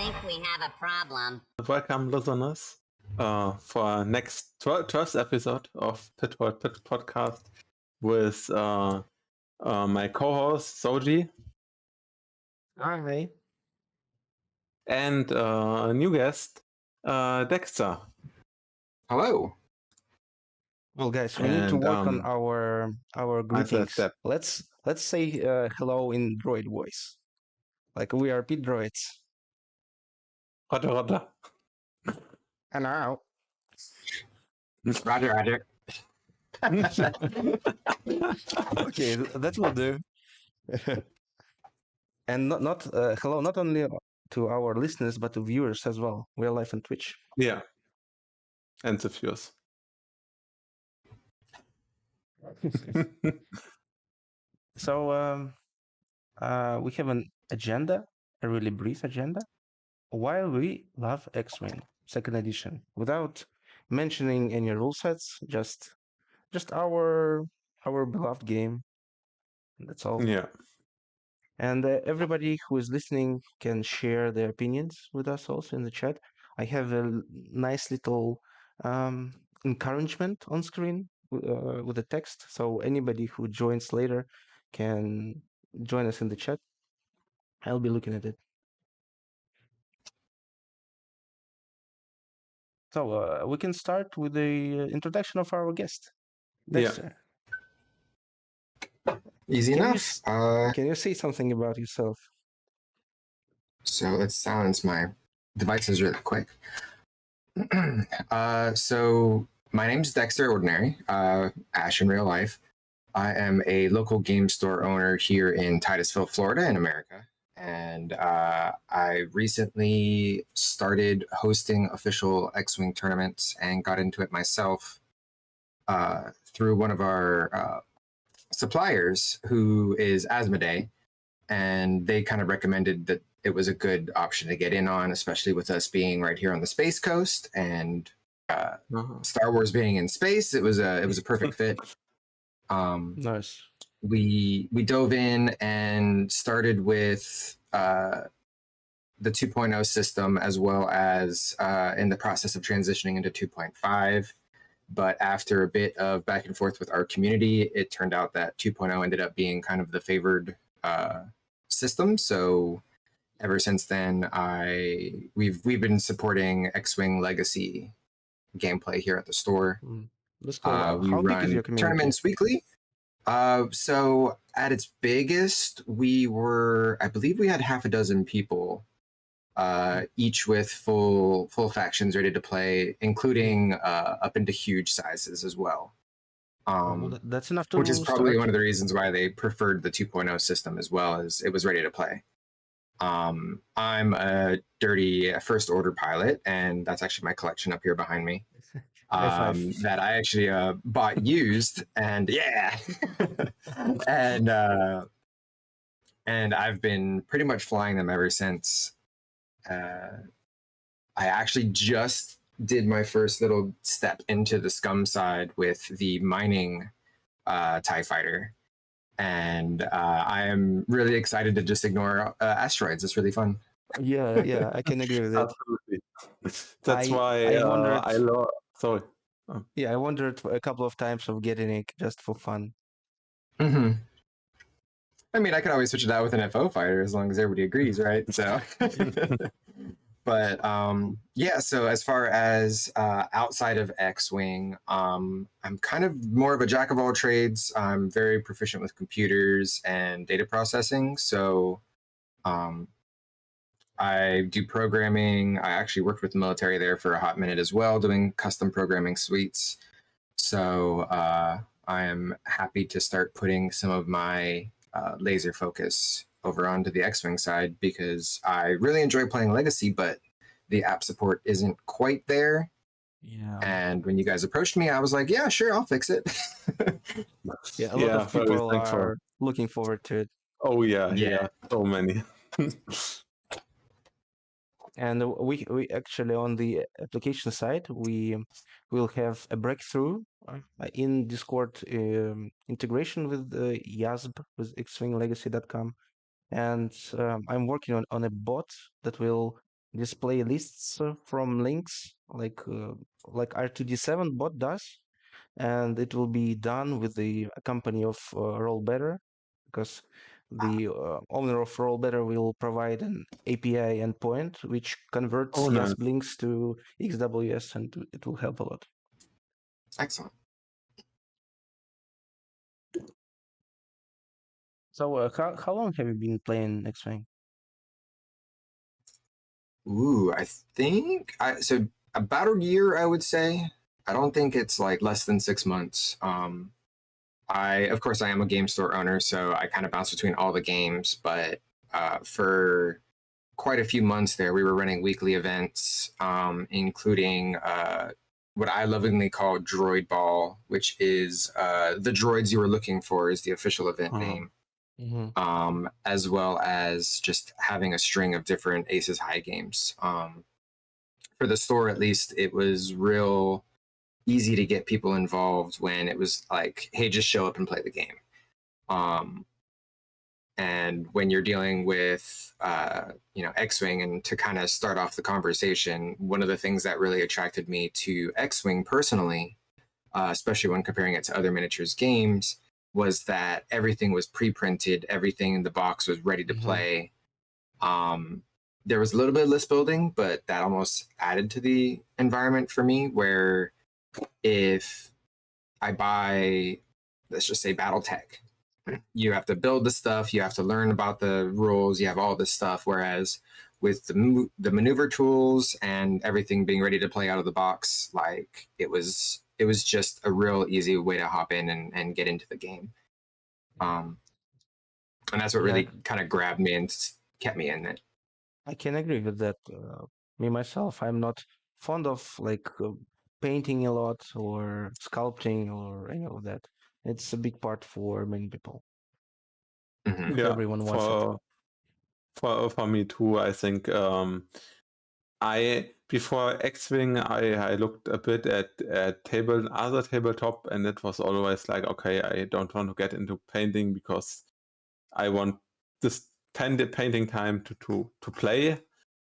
think we have a problem. Welcome, listeners, for our next 12th episode of Pitbull Pit Podcast with my co-host, Soji. Hi. And a new guest, Dexter. Hello. Well, guys, we need to And, work on our greetings. step. Let's say hello in droid voice, like we are pit droids. Roger, Roger. And now, Roger, Roger. okay, that will do. And not hello, not only to our listeners but to viewers as well. We are live on Twitch. Yeah. And the viewers. So we have an agenda, a really brief agenda. While we love X-Wing Second Edition, without mentioning any rule sets, just our beloved game. That's all. Yeah. And everybody who is listening can share their opinions with us also in the chat. I have a nice little encouragement on screen with the text, so anybody who joins later can join us in the chat. I'll be looking at it. So we can start with the introduction of our guest. Dexter. Easy enough. Can you say something about yourself? So let's silence my devices really quick. So my name's DexterOrdinary, Ash in real life. I am a local game store owner here in Titusville, Florida, in America. And I recently started hosting official X-Wing tournaments and got into it myself through one of our suppliers, who is Asmodee, and they kind of recommended that it was a good option to get in on, especially with us being right here on the Space Coast and Star Wars being in space. It was a perfect fit. Nice. We dove in and started with the 2.0 system, as well as in the process of transitioning into 2.5. But after a bit of back and forth with our community, it turned out that 2.0 ended up being kind of the favored system. So ever since then, we've been supporting X-Wing Legacy gameplay here at the store. That's cool. We How big is run your community? tournaments weekly. So at its biggest, I believe we had half a dozen people, each with full factions ready to play, including up into huge sizes as well. That's enough to which is probably start. one of the reasons why they preferred the 2.0 system as well, as it was ready to play. I'm a dirty first order pilot, and that's actually my collection up here behind me. That I actually bought used, and yeah, and I've been pretty much flying them ever since. I actually just did my first little step into the scum side with the mining TIE fighter, and I am really excited to just ignore asteroids. It's really fun. Yeah, I can agree with that. Absolutely. That's why I wondered. I love. Sorry. Yeah, I wondered a couple of times of getting it just for fun. Mm-hmm. I mean, I could always switch it out with an FO fighter as long as everybody agrees, right? So, but yeah. So as far as outside of X-Wing, I'm kind of more of a jack of all trades. I'm very proficient with computers and data processing. So, I do programming. I actually worked with the military there for a hot minute as well, doing custom programming suites. So I am happy to start putting some of my laser focus over onto the X-Wing side, because I really enjoy playing Legacy, but the app support isn't quite there. Yeah. And when you guys approached me, I was like, yeah, sure, I'll fix it. Yeah, a lot of very people thankful. are looking forward to it. Oh yeah, so many. And we actually, on the application side, we will have a breakthrough in Discord integration with YASB, with xwinglegacy.com. And I'm working on a bot that will display lists from links like R2D7 bot does, and it will be done with the company of Rollbetter, because the owner of Rollbetter will provide an API endpoint which converts Oh, nice. YASP links to XWS, and it will help a lot. Excellent. So how long have you been playing X-Wing? Ooh, I think so about a year, I would say. I don't think it's like less than 6 months. Of course, I am a game store owner, so I kind of bounce between all the games. But for quite a few months there, we were running weekly events, including what I lovingly call Droid Ball, which is the droids you were looking for is the official event name. Mm-hmm. As well as just having a string of different Aces High games. For the store, at least, it was real easy to get people involved when it was like, hey, just show up and play the game. And when you're dealing with, X-Wing, and to kind of start off the conversation, one of the things that really attracted me to X-Wing personally, especially when comparing it to other miniatures games, was that everything was pre-printed, everything in the box was ready to play. There was a little bit of list building, but that almost added to the environment for me, where if I buy, let's just say Battletech, you have to build the stuff, you have to learn about the rules, you have all this stuff, whereas with the maneuver tools and everything being ready to play out of the box, like it was just a real easy way to hop in and get into the game. And that's what really kind of grabbed me and kept me in it. I can agree with that. Me myself, I'm not fond of painting a lot or sculpting or any of that. It's a big part for many people. Mm-hmm. Yeah, Everyone wants it. For me too. I think I before X-Wing I looked a bit at other tabletop, and it was always like, okay, I don't want to get into painting because I want this painting time to play.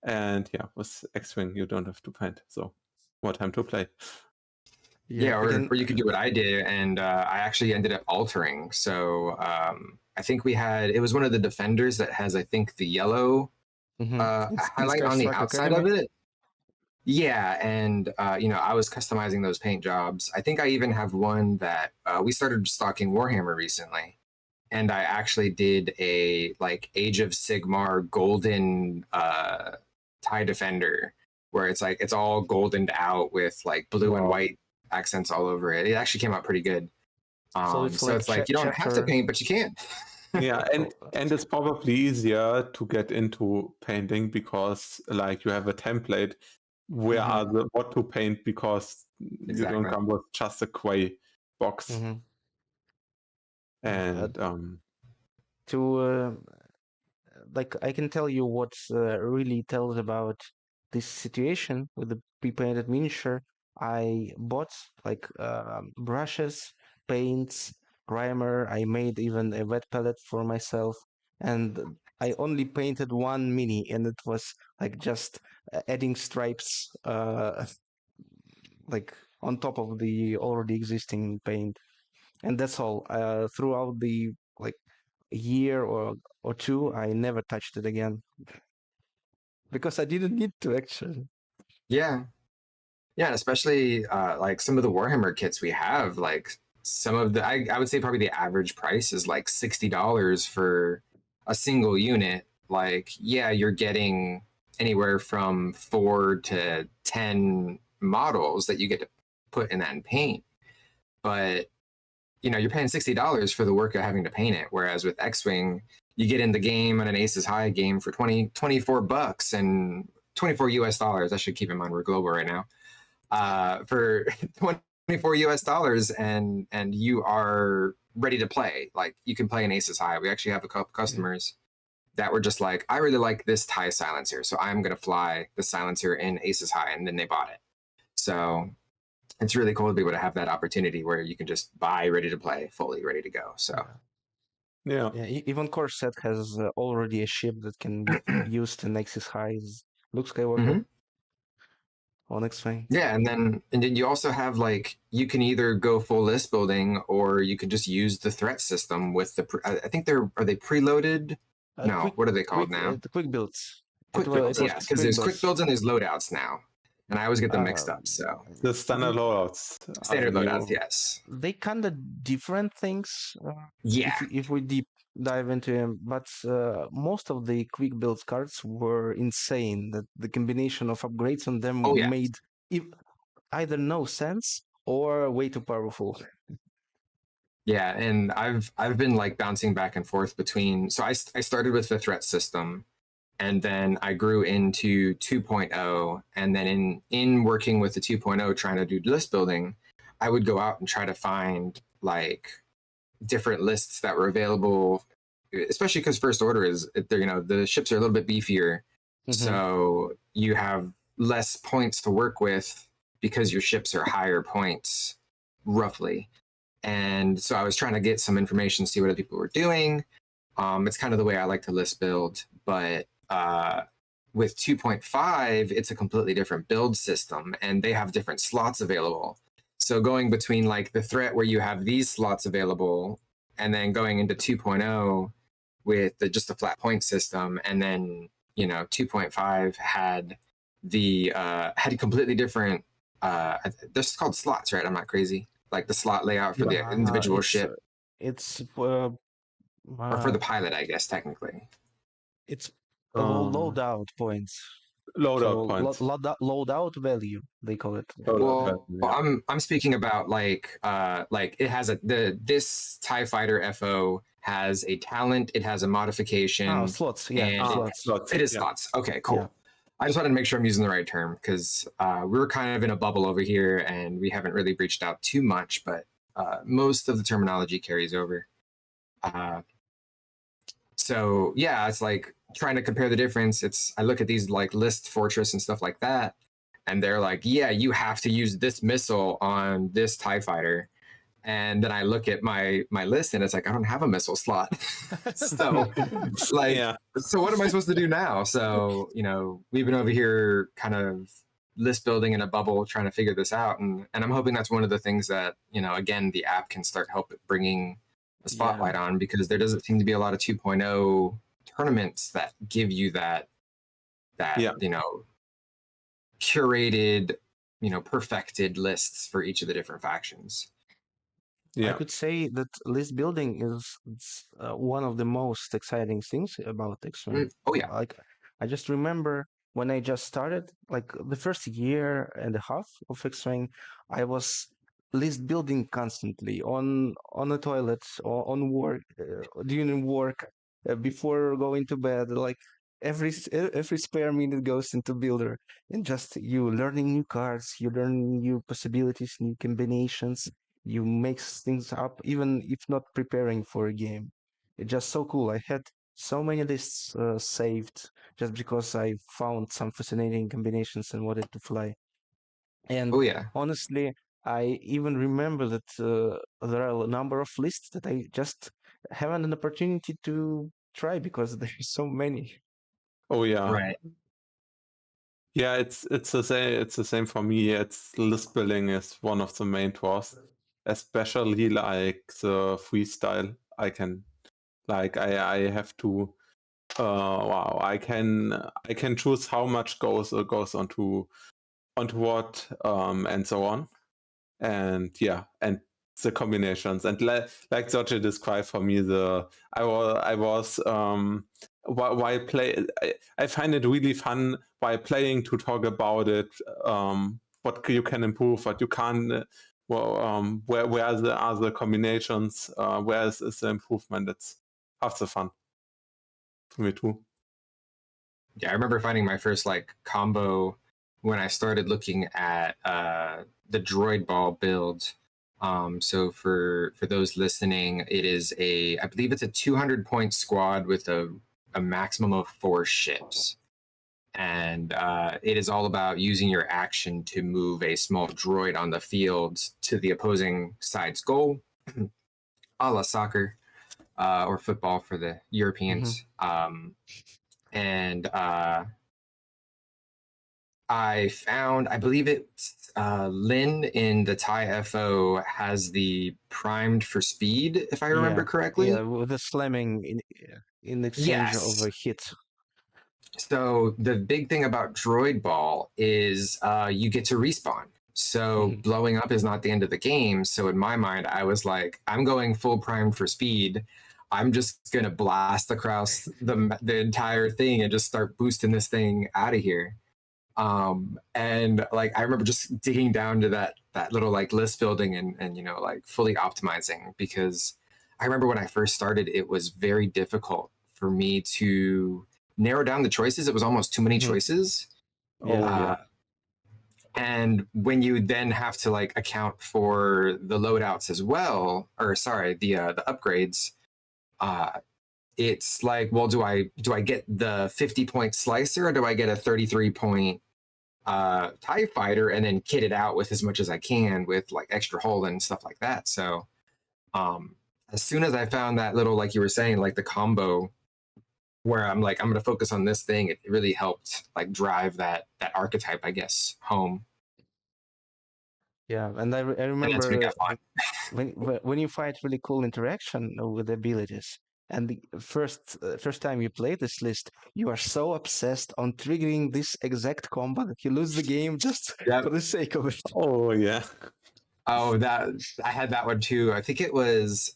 And yeah, with X-Wing you don't have to paint, so more time to play. Yeah, or you could do what I did, and I actually ended up altering. So I think it was one of the Defenders that has, I think, the yellow highlight on the outside of it. Yeah, and I was customizing those paint jobs. I think I even have one that we started stocking Warhammer recently, and I actually did a like Age of Sigmar golden TIE Defender, where it's like it's all goldened out with like blue and white accents all over it. It actually came out pretty good. So it's like you don't have to paint, but you can. Yeah, and it's probably easier to get into painting because like you have a template where are what to paint, because you don't come with just a gray box. And I can tell you what really tells about this situation with the pre-painted miniature. I bought brushes, paints, primer. I made even a wet palette for myself, and I only painted one mini, and it was like just adding stripes like on top of the already existing paint, and that's all. Throughout the like year or two, I never touched it again because I didn't need to actually. Yeah, and especially like some of the Warhammer kits we have, like some of the I would say probably the average price is like $60 for a single unit. Like, yeah, you're getting anywhere from 4 to 10 models that you get to put in that and paint, but you're paying $60 for the work of having to paint it. Whereas with X-Wing, you get in the game on an Aces High game for $24 and 24 US dollars. I should keep in mind we're global right now. For 24 US dollars, and you are ready to play. Like, you can play an Aces High. We actually have a couple customers that were just like, I really like this TIE silencer, so I'm going to fly the silencer in Aces High, and then they bought it. So it's really cool to be able to have that opportunity where you can just buy ready to play, fully ready to go. So yeah, even Corset has already a ship that can be used in Nexus Highs Luke Skywalker on X-Wing. Yeah, and then you also have like you can either go full list building or you could just use the threat system with the. I think are they preloaded? No, what are they called now? The quick builds. Quick It builds, was yeah, because quick there's quick builds. builds and there's loadouts now, and I always get them mixed Um, up. So The standard loadouts. standard are loadouts, new. yes, they kind of different things yeah, if we deep dive into them, but most of the quick builds cards were insane. That the combination of upgrades on them oh yeah, made if either no sense or way too powerful. yeah, and I've been like bouncing back and forth between. So I started with the threat system, and then I grew into 2.0, and then in working with the 2.0 trying to do list building, I would go out and try to find like different lists that were available, especially because first order is the ships are a little bit beefier, so you have less points to work with because your ships are higher points roughly. And so I was trying to get some information, see what other people were doing. It's kind of the way I like to list build, but with 2.5, it's a completely different build system, and they have different slots available. So going between like the threat where you have these slots available, and then going into 2.0 with just a flat point system, and then 2.5 had had a completely different. This is called slots, right? I'm not crazy. Like the slot layout for the individual ship, It's or for the pilot, I guess technically. it's Um, loadout points. Loadout points. Loadout value they call it. Loadout Well, value, I'm speaking about like it has this TIE Fighter FO has a talent, it has a modification, Slots, yeah, and slots. it is yeah. slots. Okay, cool. Yeah. I just wanted to make sure I'm using the right term because we're kind of in a bubble over here and we haven't really reached out too much, but most of the terminology carries over. So yeah, it's like trying to compare the difference. I look at these like list fortress and stuff like that, and they're like, yeah, you have to use this missile on this TIE fighter. And then I look at my list and it's like I don't have a missile slot. So like Yeah. so what am I supposed to do now? So, we've been over here kind of list building in a bubble trying to figure this out, and I'm hoping that's one of the things that, again, the app can start bringing a spotlight on, because there doesn't seem to be a lot of 2.0 tournaments that give you that Yeah. curated, perfected lists for each of the different factions. I Yeah. could say that list building is one of the most exciting things about X-Wing. Oh yeah. Like, I just remember when I just started, like the first year and a half of X-Wing, I was list building constantly on the toilet or on work, during work, before going to bed. Like every spare minute goes into builder, and just you learning new cards, you learn new possibilities, new combinations, you mix things up even if not preparing for a game. It's just so cool. I had so many lists saved just because I found some fascinating combinations and wanted to fly. And Oh yeah. honestly, I even remember that there are a number of lists that I just haven't an opportunity to try because there's so many. Oh yeah. Right. Yeah, it's the same. It's the same for me. It's list building is one of the main tools, especially like the freestyle. I have to. Wow, I can choose how much goes onto what and so on, and yeah, and the combinations, and like Sochi described for me, I was while play I find it really fun while playing to talk about it, what you can improve, what you can't, where are the other combinations, where is the improvement. It's half the fun for me too. Yeah, I remember finding my first like combo when I started looking at the Droid Ball build. So for those listening, it is I believe it's a 200-point squad with a maximum of 4 ships, and it is all about using your action to move a small droid on the field to the opposing side's goal, a la soccer or football for the Europeans. And I found, I believe it's Lynn in the Thai FO has the primed for speed, if I remember correctly. Yeah, with the slamming in exchange of a hit. So the big thing about Droid Ball is you get to respawn. So blowing up is not the end of the game. So in my mind, I was like, I'm going full prime for speed. I'm just gonna blast across the entire thing and just start boosting this thing out of here. And like I remember just digging down to that little like list building and you know like fully optimizing, because I remember when I first started, it was very difficult for me to narrow down the choices. It was almost too many choices. And when you then have to like account for the loadouts as well, or sorry, the upgrades, it's like, well, do I get the 50-point slicer, or do I get a 33-point TIE fighter and then kit it out with as much as I can with like extra hull and stuff like that? So as soon as I found that little, like you were saying, like the combo where I'm like, I'm going to focus on this thing, it really helped like drive that archetype, I guess, home. Yeah, and I remember when you fight really cool interaction with abilities, and the first time you play this list, you are so obsessed on triggering this exact combo that you lose the game just for the sake of it. Oh yeah. Oh, that I had that one too. I think it was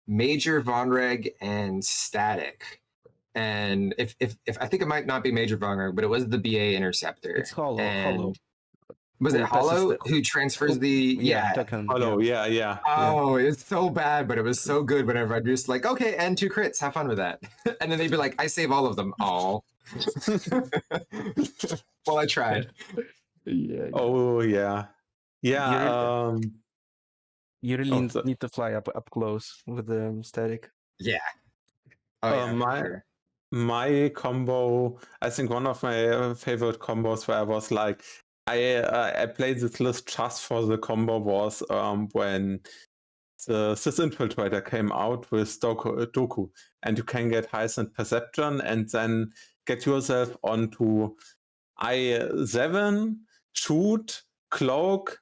Major Vonreg and Static. And if I think it might not be Major Vonreg, but it was the BA Interceptor. It's Hollow. Was it Hollow who transfers the Hollow, yeah. Oh, it's so bad, but it was so good whenever I'd just like, okay, and 2 crits, have fun with that. And then they'd be like, I save all of them. All. Well, I tried. Oh yeah. Yeah. You really need to fly up close with the Static. Yeah. Oh, my combo, I think one of my favorite combos where I was like, I played this list just for the combo was when the Sith Infiltrator came out with Doku, and you can get heightened perception and then get yourself onto I7, shoot, cloak,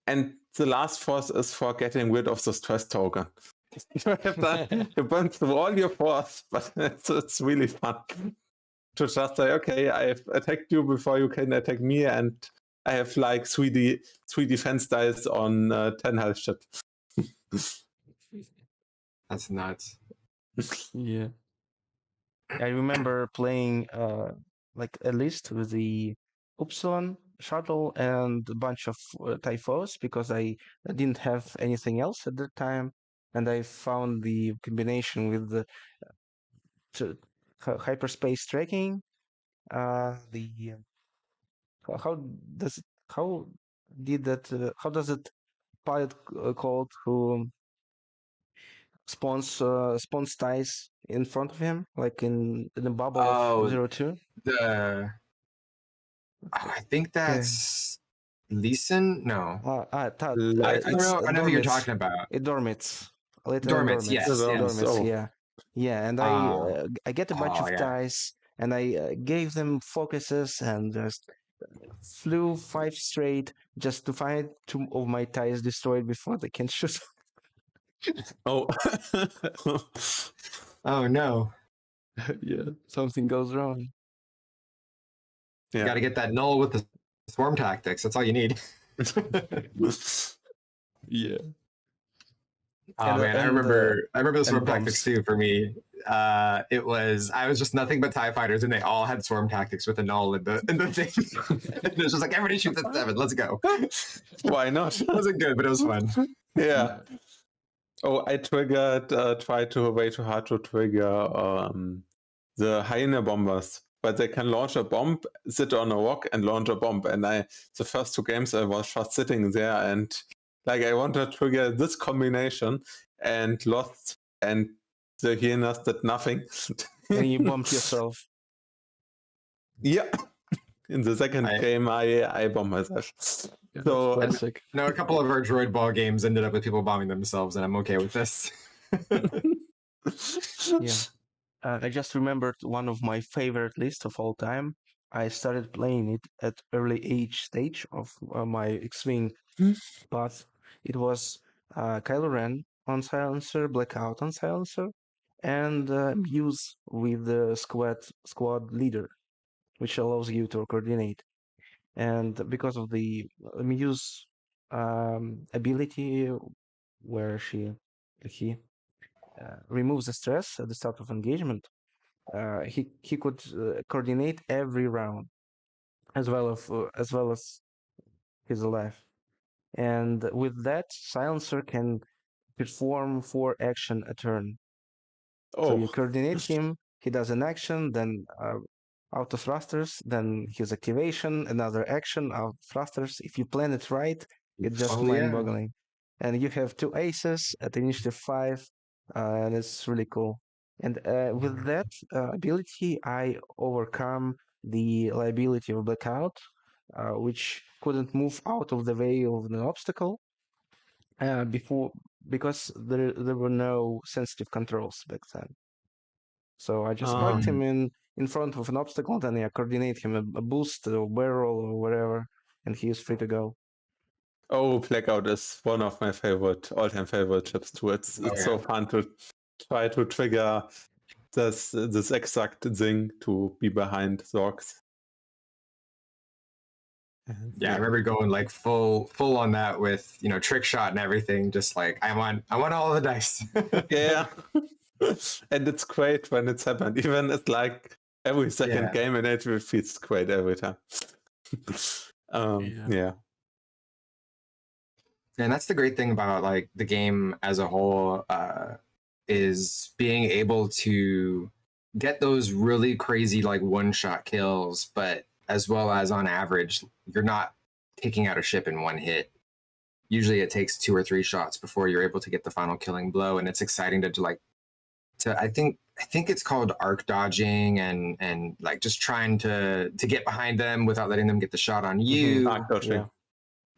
and the last force is for getting rid of the stress token. You burn through all your force, but it's really fun to just say, okay, I've attacked you before you can attack me, and I have like 3 defense dice on 10 health shit. That's nuts. Yeah. I remember playing like a list with the Upsilon shuttle and a bunch of Typhos because I didn't have anything else at the time, and I found the combination with the hyperspace tracking. How does it pilot called who spawns ties in front of him, like in the bubble of 02? I think that's Leeson? No. I know who you're talking about. Dormits. Dormits, yes. Yeah. Yeah, and I get a bunch of ties, and I gave them focuses and just flew 5 straight just to find 2 of my ties destroyed before they can shoot. Oh. Oh no. Yeah, something goes wrong. Yeah. You got to get that null with the swarm tactics. That's all you need. Yeah. Oh man, I remember the swarm tactics too. For me, I was just nothing but TIE fighters, and they all had swarm tactics with a null in the thing. It was just like everybody shoots at 7. Let's go. Why not? It wasn't good, but it was fun. Yeah. Oh, I tried way too hard to trigger the hyena bombers, but they can launch a bomb, sit on a rock, and launch a bomb. And the first 2 games, I was just sitting there and like I wanted to trigger this combination and lost, and the hyenas did nothing. And you bombed yourself. Yeah. In the second game, I bombed myself. Yeah, so classic. No, a couple of our Droid Ball games ended up with people bombing themselves, and I'm okay with this. Yeah. I just remembered one of my favorite lists of all time. I started playing it at early age stage of my X-Wing path. It was Kylo Ren on Silencer, Blackout on Silencer, and Muse with the squad leader, which allows you to coordinate. And because of the Muse ability, where he removes the stress at the start of engagement, he could coordinate every round as well as his life. And with that, Silencer can perform 4 action a turn. So you Oh, coordinate him, he does an action, then auto thrusters, then his activation, another action, auto thrusters. If you plan it right, it's just Oh yeah. mind-boggling. And you have 2 aces at initiative 5, and it's really cool. And with that ability, I overcome the liability of Blackout, which couldn't move out of the way of an obstacle before because there were no sensitive controls back then. So I just parked him in front of an obstacle, then I coordinate him a boost or barrel or whatever, and he is free to go. oh, Blackout is one of my favorite, all-time favorite chips too. It's so fun to try to trigger this exact thing to be behind Zorks. Yeah, I remember going like full on that with trick shot and everything. Just like I want all the dice. Yeah. And it's great when it's happened. Even it's like every second game, and it feels great every time. Yeah. And that's the great thing about like the game as a whole, is being able to get those really crazy like one-shot kills, but as well as on average, you're not taking out a ship in one hit. Usually it takes 2 or 3 shots before you're able to get the final killing blow, and it's exciting to I think it's called arc dodging and like just trying to get behind them without letting them get the shot on you. Arc dodging.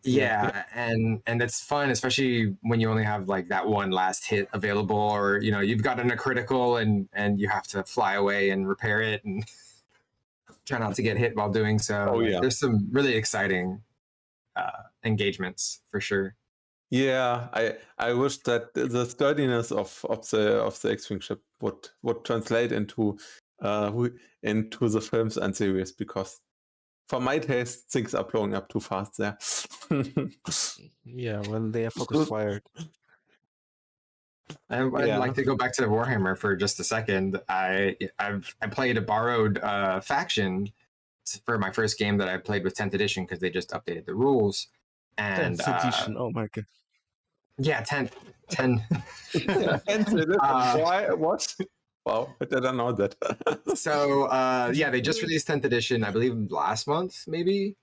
Yeah, and it's fun, especially when you only have like that one last hit available, or you've gotten a critical and you have to fly away and repair it and try not to get hit while doing so. Oh, yeah. There's some really exciting engagements for sure. Yeah, I wish that the sturdiness of the X-wing ship would translate into the films and series, because for my taste things are blowing up too fast there. Yeah, when they are focus fired. I'd like to go back to Warhammer for just a second. I played a borrowed faction for my first game that I played with 10th edition, because they just updated the rules. And 10th edition, oh my god. Yeah, 10. 10th edition. Why? What? Wow, I didn't know that. So yeah, they just released 10th edition, I believe last month, maybe.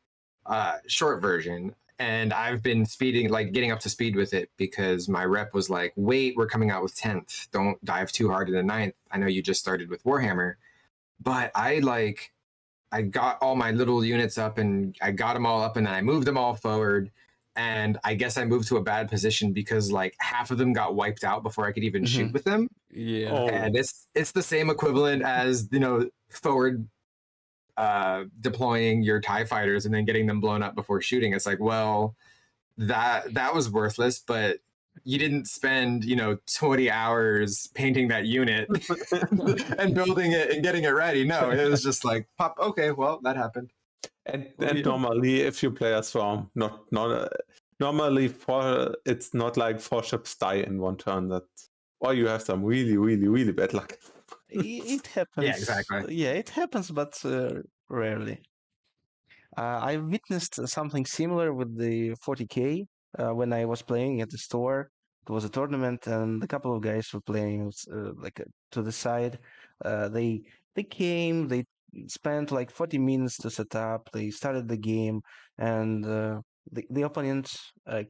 Short version. And I've been getting up to speed with it, because my rep was like, wait, we're coming out with 10th. Don't dive too hard in the 9th. I know you just started with Warhammer. But I got all my little units up, and I got them all up, and then I moved them all forward. And I guess I moved to a bad position, because like half of them got wiped out before I could even shoot with them. Yeah. Oh. And it's the same equivalent as forward deploying your TIE fighters and then getting them blown up before shooting. It's like, well, that was worthless, but you didn't spend 20 hours painting that unit and building it and getting it ready. No, it was just like pop. Okay, well, that happened. And normally, if you play a swarm, normally it's not like 4 ships die in one turn. Or you have some really, really, really bad luck. It happens. Yeah, exactly. Yeah, it happens, but rarely. I witnessed something similar with the 40k when I was playing at the store. It was a tournament, and a couple of guys were playing to the side. They came, they spent like 40 minutes to set up. They started the game, and the opponent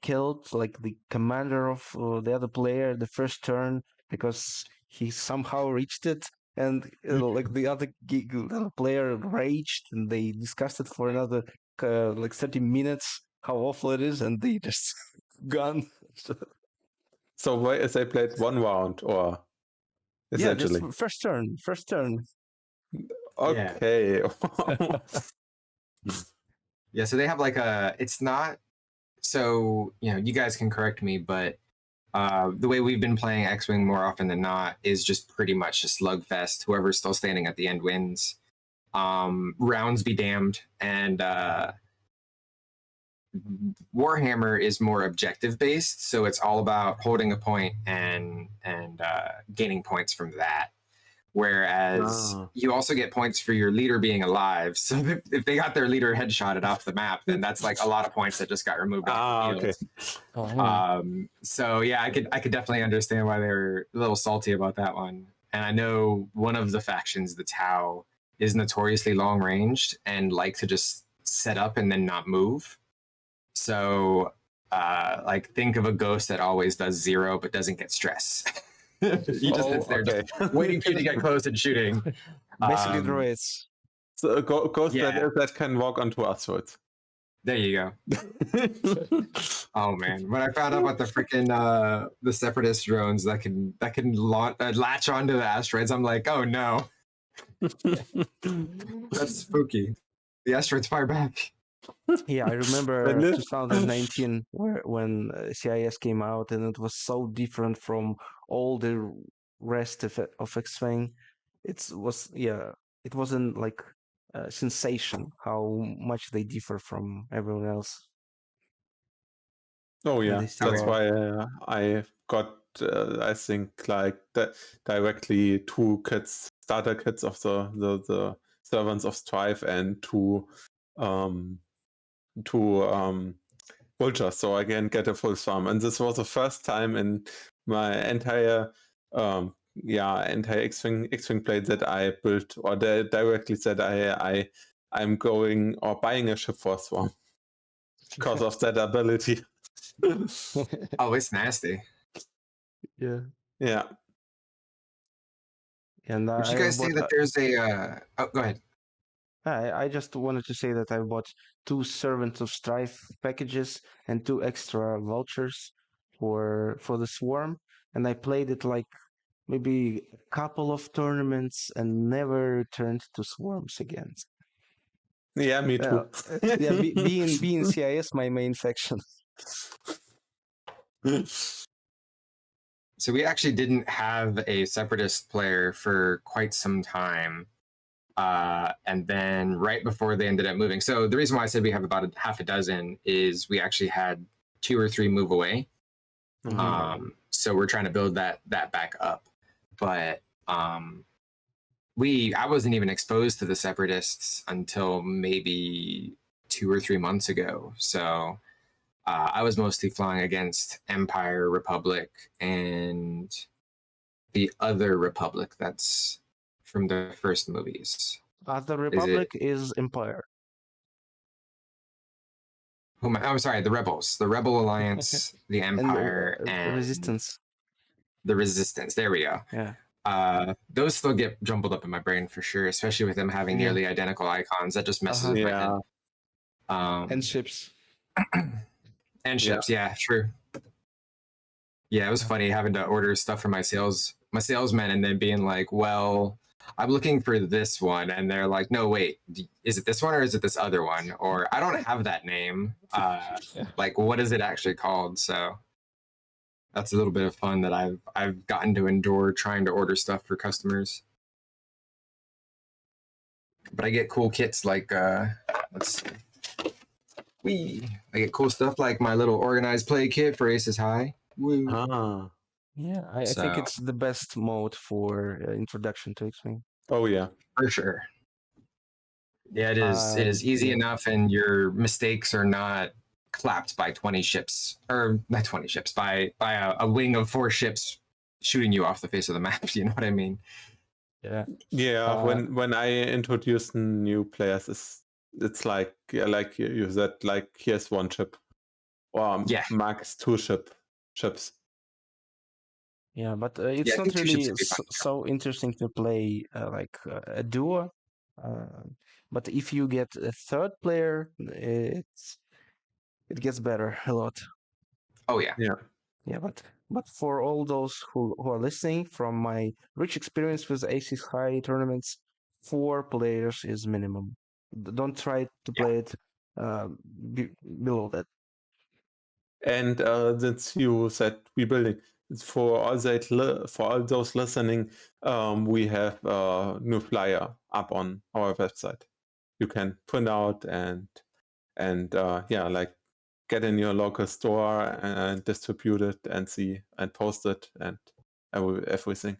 killed like the commander of the other player the first turn, because he somehow reached it, and like the other player raged, and they discussed it for another like 30 minutes how awful it is, and they just gone. So they played one round, or Yeah, just essentially? first turn. Okay. Yeah, so they have like it's not, so, you guys can correct me, but the way we've been playing X-Wing more often than not is just pretty much a slugfest. Whoever's still standing at the end wins. Rounds be damned. And Warhammer is more objective based, so it's all about holding a point and gaining points from that. Whereas you also get points for your leader being alive. So if they got their leader headshotted off the map, then that's like a lot of points that just got removed off the field. Okay. So yeah, I could definitely understand why they were a little salty about that one. And I know one of the factions, the Tau, is notoriously long ranged and like to just set up and then not move. So like think of a ghost that always does 0 but doesn't get stress. He just sits there just waiting for you to get close and shooting. Basically droids. So ghost that can walk onto asteroids. There you go. Oh man, when I found out about the freaking the separatist drones that can latch onto the asteroids, I'm like, oh no, that's spooky. The asteroids fire back. Yeah, I remember 2019 when CIS came out, and it was so different from all the rest of X-Wing. It wasn't like a sensation how much they differ from everyone else. Oh yeah, that's why I got I think like directly 2 kits, starter kits of the Servants of Strife and 2 vultures, so I can get a full swarm. And this was the first time in my entire X-Wing play that I built or directly said I'm going or buying a ship for a swarm because of that ability. Oh, it's nasty. Yeah. Yeah. And did you guys say that there's a? Oh, go ahead. I just wanted to say that I bought 2 Servants of Strife packages and 2 extra vultures for the swarm, and I played it like maybe a couple of tournaments and never returned to swarms again. Yeah, me too. Yeah, being CIS my main faction. So we actually didn't have a separatist player for quite some time. And then right before they ended up moving. So the reason why I said we have about half a dozen is we actually had 2 or 3 move away. So we're trying to build that back up. But I wasn't even exposed to the separatists until maybe 2 or 3 months ago. So I was mostly flying against Empire, Republic, and the other Republic that's from the first movies. The Republic is Empire. I'm sorry, the Rebels, the Rebel Alliance, the Empire, and Resistance. The Resistance. There we go. Yeah. Those still get jumbled up in my brain for sure, especially with them having nearly identical icons. That just messes with my head. And ships. And ships, yeah, true. Yeah, it was funny having to order stuff for my salesmen and then being like, well, I'm looking for this one. And they're like, no, wait, is it this one or is it this other one? Or I don't have that name. Like, what is it actually called? So that's a little bit of fun that I've gotten to endure trying to order stuff for customers. But I get cool kits like, let's see. I get cool stuff like my little organized play kit for Aces High. Woo. Yeah, I think it's the best mode for introduction to X-Wing. Oh yeah, for sure. Yeah, it is. It is easy enough, and your mistakes are not clapped by 20 ships, or not 20 ships, by a wing of 4 ships shooting you off the face of the map. You know what I mean? Yeah. Yeah. When I introduce new players, it's like you said, like here's 1 ship, or max 2 ships. Yeah, but it's not really so interesting to play like a duo. But if you get a 3rd player, it gets better a lot. Oh yeah. Yeah, but for all those who are listening, from my rich experience with Aces High tournaments, 4 players is minimum. Don't try to play it below that. And since you said rebuilding, for all those listening, we have a new flyer up on our website. You can print out and like get in your local store and distribute it and see and post it and everything.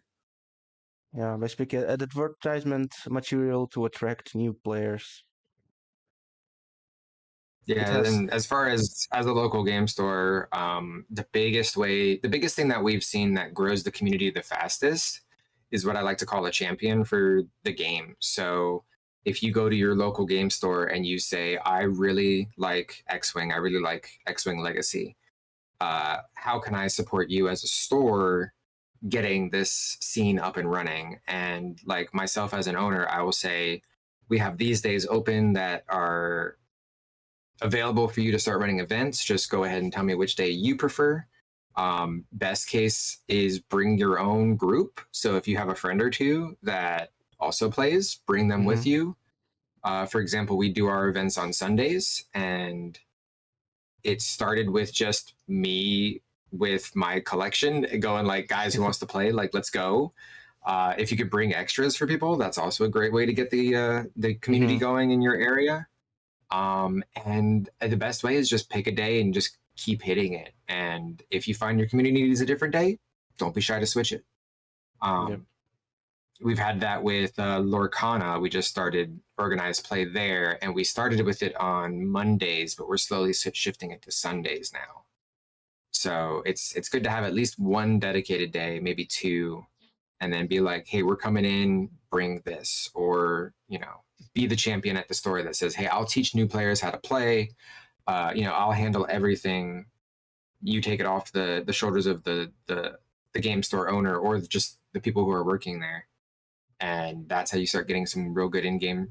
Yeah, basically advertisement material to attract new players. Yeah, and as far as a local game store, the biggest thing that we've seen that grows the community the fastest is what I like to call a champion for the game. So if you go to your local game store and you say, I really like X-Wing, I really like X-Wing Legacy, how can I support you as a store getting this scene up and running? And like myself as an owner, I will say, we have these days open that are available for you to start running events. Just go ahead and tell me which day you prefer. Best case is bring your own group. So if you have a friend or two that also plays, bring them with you. For example, we do our events on Sundays, and it started with just me with my collection going like, guys, who wants to play? Like, let's go. If you could bring extras for people, that's also a great way to get the community going in your area. And the best way is just pick a day and just keep hitting it. And if you find your community needs a different day, don't be shy to switch it. We've had that with Lorcana. We just started organized play there, and we started with it on Mondays, but we're slowly shifting it to Sundays now. So it's good to have at least one dedicated day, maybe two, and then be like, hey, we're coming in, bring this, or be the champion at the store that says, hey, I'll teach new players how to play. I'll handle everything. You take it off the shoulders of the game store owner or just the people who are working there. And that's how you start getting some real good in-game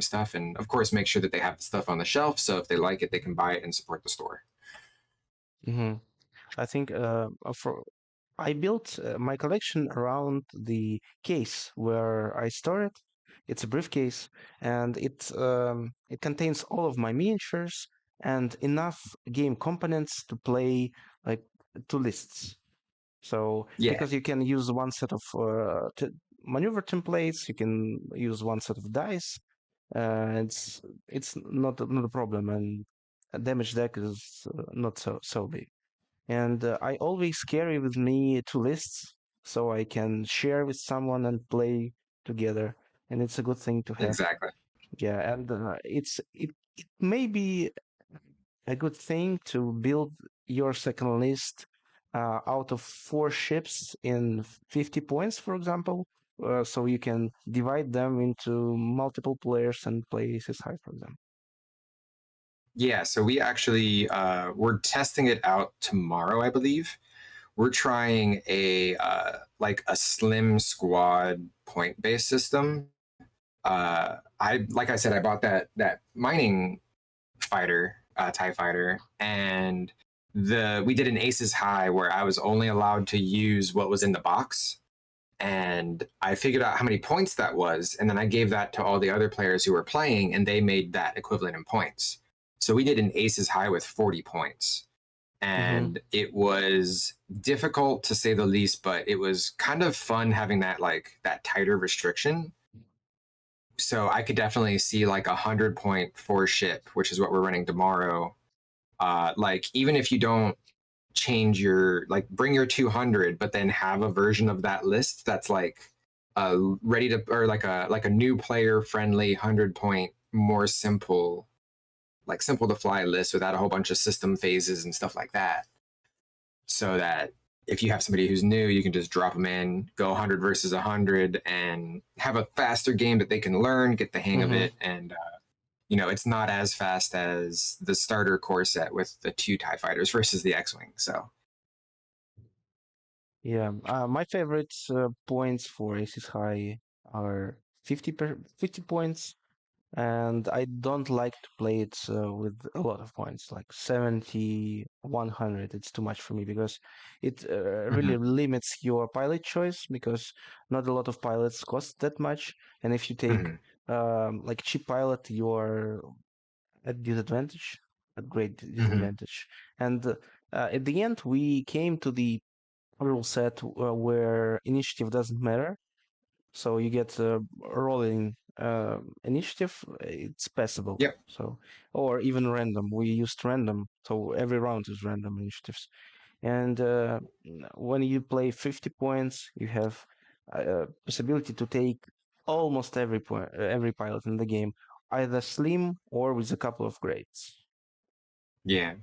stuff. And of course, make sure that they have the stuff on the shelf. So if they like it, they can buy it and support the store. I think I built my collection around the case where I store it. It's a briefcase, and it contains all of my miniatures and enough game components to play like 2 lists. So because you can use one set of maneuver templates, you can use one set of dice. It's not a problem, and a damage deck is not so big. And I always carry with me 2 lists so I can share with someone and play together, and it's a good thing to have. Exactly. Yeah, and it may be a good thing to build your second list out of 4 ships in 50 points, for example, so you can divide them into multiple players and play aces high for them. Yeah, so we actually we're testing it out tomorrow, I believe. We're trying a slim squad point-based system. Like I said, I bought that mining fighter, TIE fighter, and we did an aces high where I was only allowed to use what was in the box. And I figured out how many points that was, and then I gave that to all the other players who were playing, and they made that equivalent in points. So we did an aces high with 40 points. And it was difficult to say the least, but it was kind of fun having that tighter restriction. So I could definitely see like 100.4 ship, which is what we're running tomorrow. Even if you don't change your bring your 200, but then have a version of that list that's ready to, or like a new player friendly 100-point more simple to fly list without a whole bunch of system phases and stuff like that, so that if you have somebody who's new, you can just drop them in, go 100 versus 100, and have a faster game that they can learn, get the hang of it. And it's not as fast as the starter core set with the 2 TIE fighters versus the X-Wing. So yeah, my favorite points for aces high are 50 points, and I don't like to play it with a lot of points, like 70, 100. It's too much for me because it really limits your pilot choice because not a lot of pilots cost that much. And if you take Hmm. like cheap pilot, you're at disadvantage, at great Hmm. disadvantage. And at the end, we came to the rule set where initiative doesn't matter. So you get rolling initiative. It's passable. Yep. So or even random. We used random, so every round is random initiatives. And when you play 50 points, you have a possibility to take almost every pilot in the game, either slim or with a couple of grades. Yeah.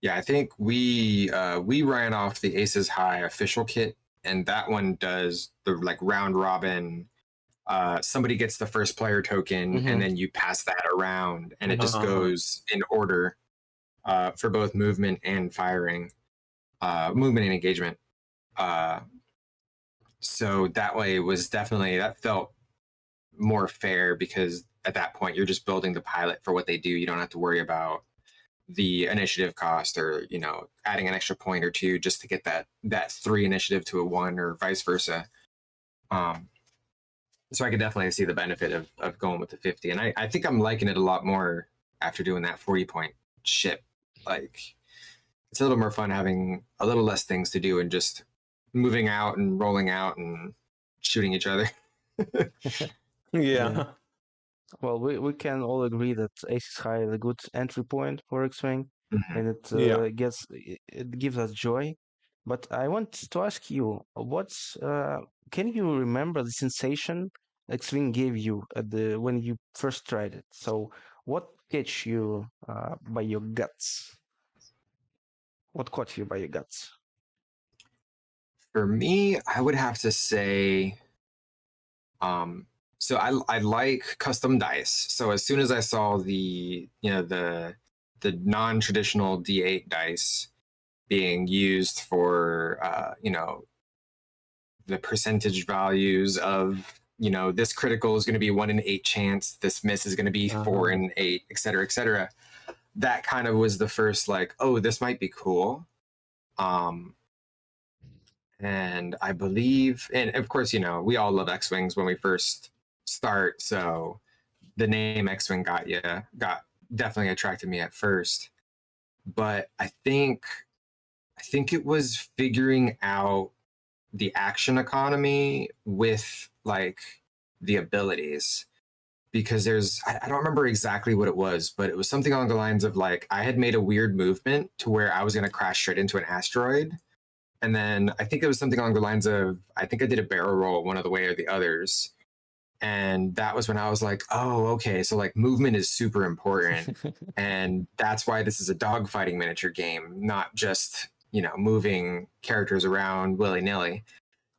Yeah, I think we ran off the Aces High official kit, and that one does the like round robin. Somebody gets the first player token, and Mm-hmm. then you pass that around, and it Mm-hmm. just goes in order for both movement and firing, movement and engagement. Uh, so that way was definitely that felt more fair because at that point you're just building the pilot for what they do. You don't have to worry about the initiative cost or adding an extra point or two just to get that 3 initiative to a 1 or vice versa. So I could definitely see the benefit of going with the 50, and I think I'm liking it a lot more after doing that 40-point ship. Like it's a little more fun having a little less things to do and just moving out and rolling out and shooting each other. Yeah. Well, we can all agree that Aces High is a good entry point for X-Wing, Mhm. and it Yeah. it gives us joy. But I want to ask you, can you remember the sensation X-Wing gave you at the when you first tried it? So, what catch you by your guts? What caught you by your guts? For me, I would have to say, so I like custom dice. So as soon as I saw the non-traditional D8 dice being used for the percentage values of this critical is going to be 1 in 8 chance, this miss is going to be 4 in 8, et cetera, et cetera. That kind of was the first like, oh, this might be cool. And I believe, and of course, we all love X-Wings when we first start. So the name X-Wing got definitely attracted me at first. But I think it was figuring out the action economy with like the abilities, because I don't remember exactly what it was, but it was something along the lines of like I had made a weird movement to where I was going to crash straight into an asteroid. And then I think it was something along the lines of I think I did a barrel roll one of the way or the others. And that was when I was like, oh, okay. So like movement is super important. And that's why this is a dogfighting miniature game, not just, moving characters around willy-nilly.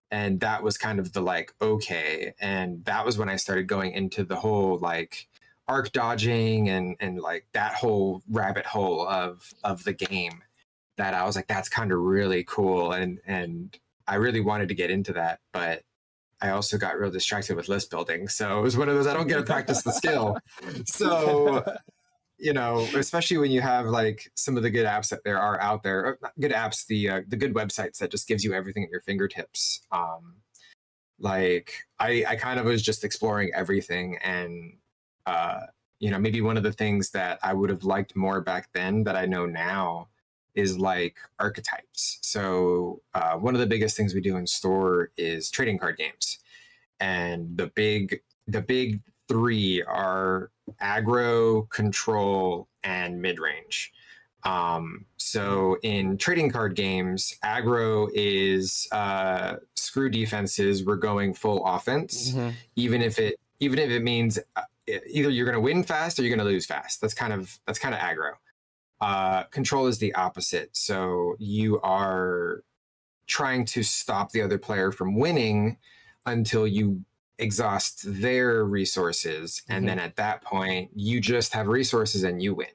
And that was kind of the like, okay. And that was when I started going into the whole like arc dodging and like that whole rabbit hole of the game, that I was like, that's kind of really cool. And I really wanted to get into that, but I also got real distracted with list building. So it was one of those, I don't get to practice the skill. So, especially when you have like some of the good apps that there are out there, or not good apps, the good websites that just gives you everything at your fingertips. Like I kind of was just exploring everything, and maybe one of the things that I would have liked more back then that I know now is like archetypes. So one of the biggest things we do in store is trading card games, and the big 3 are aggro, control, and mid range. So in trading card games, aggro is screw defenses. We're going full offense, Mm-hmm. even if it means either you're going to win fast or you're going to lose fast. That's kind of aggro. Control is the opposite. So you are trying to stop the other player from winning until you exhaust their resources, and then at that point you just have resources and you win.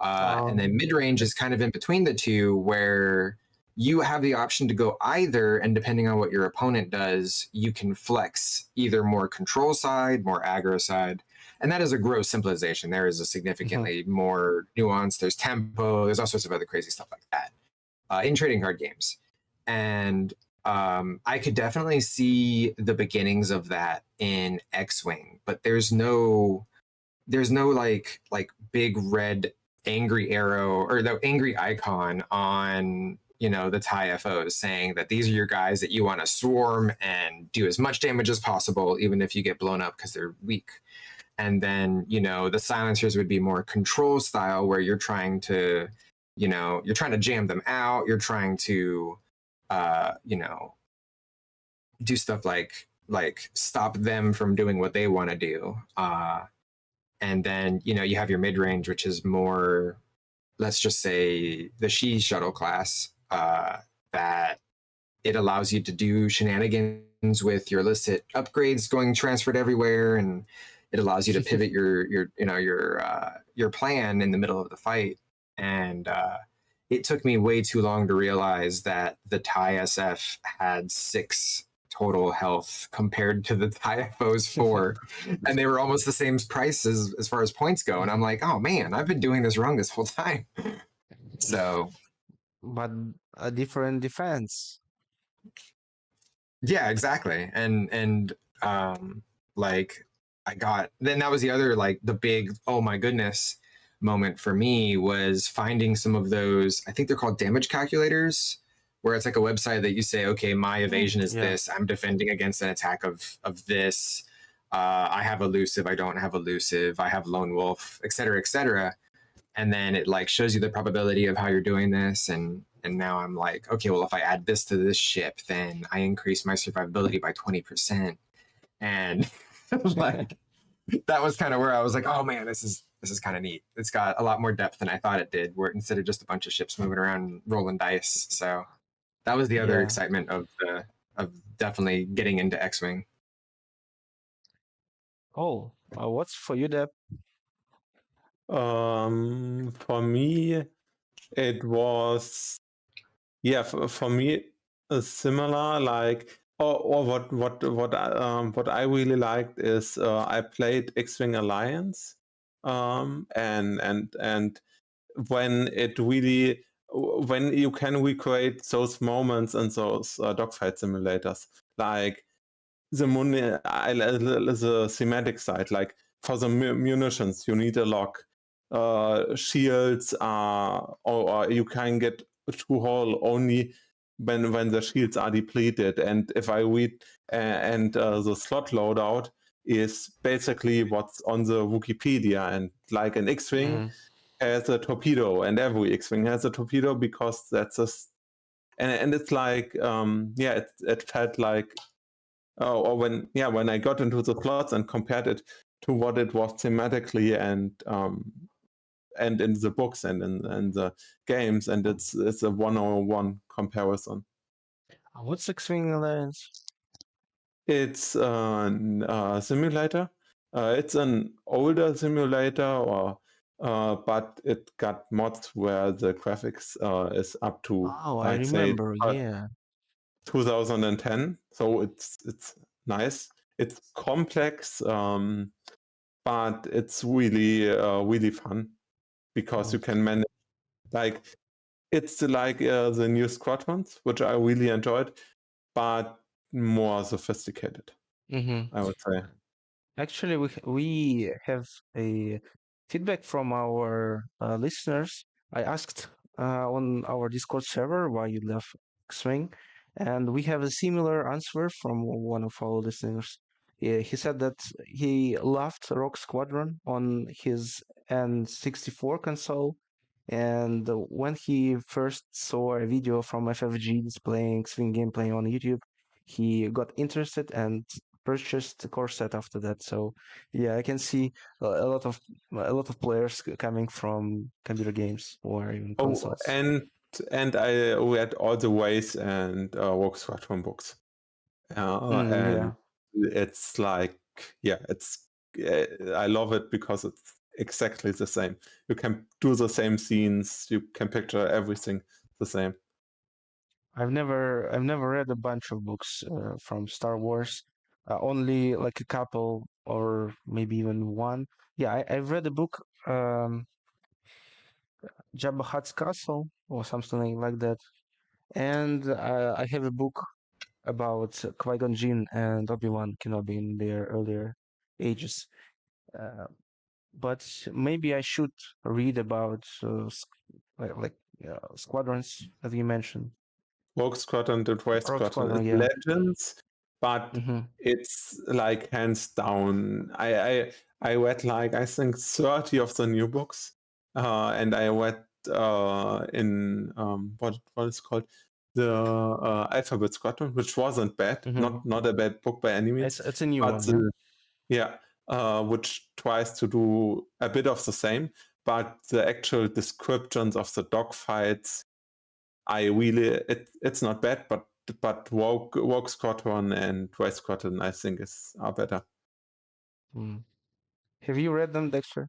And then mid range is kind of in between the two, where you have the option to go either, and depending on what your opponent does, you can flex either more control side, more aggro side. And that is a gross simplification. There is a significantly more nuance. There's tempo. There's all sorts of other crazy stuff like that in trading card games. And I could definitely see the beginnings of that in X-Wing, but there's no like big red angry arrow or the angry icon on the TIE FOs saying that these are your guys that you want to swarm and do as much damage as possible, even if you get blown up because they're weak. And then the silencers would be more control style, where you're trying to jam them out. You're trying to do stuff like stop them from doing what they want to do. And then you have your mid range, which is more, let's just say, the She Shuttle class, that it allows you to do shenanigans with your illicit upgrades going transferred everywhere, and it allows you to pivot your plan in the middle of the fight. And it took me way too long to realize that the TIE SF had 6 total health compared to the TIE FO's 4, and they were almost the same price as far as points go. And I'm like, oh man, I've been doing this wrong this whole time. So, but a different defense. yeah, exactly. And like then that was the other, like, the big oh my goodness moment for me, was finding some of those, I think they're called damage calculators, where it's like a website that you say, okay, my evasion is this, I'm defending against an attack of this, I have elusive, I don't have elusive, I have lone wolf, etc., etc. And then it like shows you the probability of how you're doing this, and now I'm like, okay, well, if I add this to this ship, then I increase my survivability by 20%. And like that was kind of where I was like, oh man, this is kind of neat. It's got a lot more depth than I thought it did, where instead of just a bunch of ships moving around rolling dice. So that was the other excitement of definitely getting into X-Wing. Oh, what's for you, Deb? For me, it was, for me, similar, like, or what I really liked is I played X-Wing Alliance, and when it really, when you can recreate those moments and those dogfight simulators, like the the thematic side, like for the munitions you need a lock, shields are, or you can get through hole only when the shields are depleted. And if I read, the slot loadout is basically what's on the Wikipedia, and like an X-Wing has a torpedo, and every X-Wing has a torpedo, because that's and it's like, it felt like, or when I got into the plots and compared it to what it was thematically, and in the books and in the games, and it's a 101 comparison. What's X-Wing Alliance? It's a simulator. It's an older simulator, but it got mods where the graphics is up to, Oh, I I'd say, remember. Yeah. 2010. So it's nice. It's complex, but it's really really fun, because you can manage, like, it's like the new squadrons, which I really enjoyed, but more sophisticated, I would say. Actually, we have a feedback from our listeners. I asked on our Discord server why you left X-Wing, and we have a similar answer from one of our listeners. He said that he loved Rogue Squadron on his N64 console, and when he first saw a video from FFG displaying X-Wing gameplay on YouTube, he got interested and purchased the core set after that. So yeah, I can see a lot of players coming from computer games or even Oh, consoles. and I read all the Ways and Rogue Squadron books, and it's like, it's I love it because it's exactly the same. You can do the same scenes, you can picture everything the same. I've never read a bunch of books from Star Wars. Only like a couple or maybe even one. Yeah, I've read a book, Jabba Hutt's Castle or something like that, and I have a book about Qui-Gon Jinn and Obi-Wan Kenobi in their earlier ages. Uh, but maybe I should read about squadrons, as you mentioned. Rogue Squadron, the Droid Rogue Squadron is Squadron, yeah. Legends, but it's like hands down. I read like I think 30 of the new books, and I read in what is called the Alphabet Squadron, which wasn't bad, not a bad book by any means. It's a new but one, yeah, which tries to do a bit of the same, but the actual descriptions of the dogfights, it's not bad, but Rogue Squadron and Rise Squadron I think are better. Have you read them, Dexter?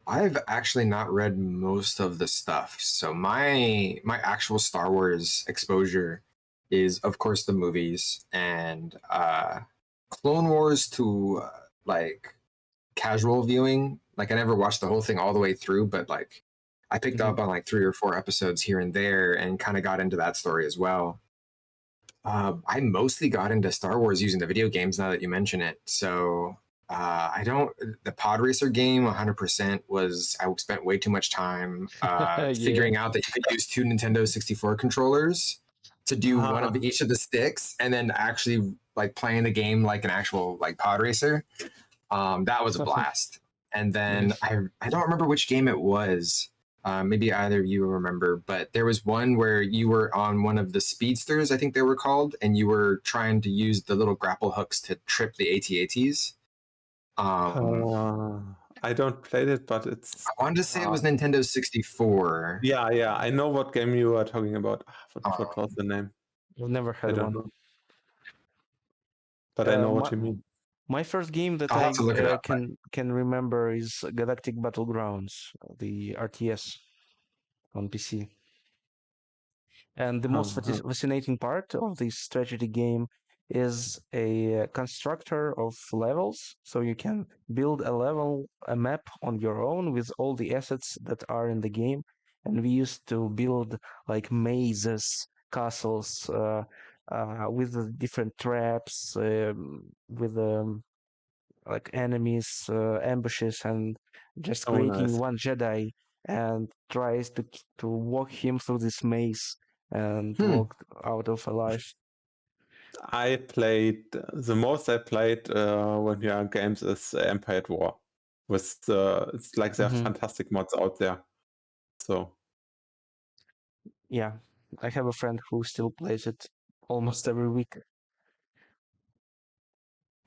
I've actually not read most of the stuff. So my actual Star Wars exposure is of course the movies and Clone Wars to like casual viewing. Like I never watched the whole thing all the way through, but like I picked up on like 3 or 4 episodes here and there and kind of got into that story as well. I mostly got into Star Wars using the video games now that you mention it. So I don't. The Pod Racer game, 100% was. I spent way too much time figuring out that you could use 2 Nintendo 64 controllers to do one of each of the sticks, and then actually like playing the game like an actual like Pod Racer. That was a blast. And then I don't remember which game it was. Maybe either of you remember, but there was one where you were on one of the speedsters, I think they were called, and you were trying to use the little grapple hooks to trip the AT-ATs. I don't play it, but it's. I wanted to say it was Nintendo 64. Yeah, I know what game you are talking about. What was the name? I've never heard one. Know. But I know what you mean. My first game that I can remember is Galactic Battlegrounds, the RTS on PC. And the most fascinating part of this strategy game is a constructor of levels. So you can build a map on your own with all the assets that are in the game. And we used to build like mazes, castles, with different traps, with like enemies, ambushes, and just creating one Jedi and tries to walk him through this maze and walk out of alive. I played the most I played when we are in games is Empire at War. With it's like there are fantastic mods out there. So yeah, I have a friend who still plays it almost every week.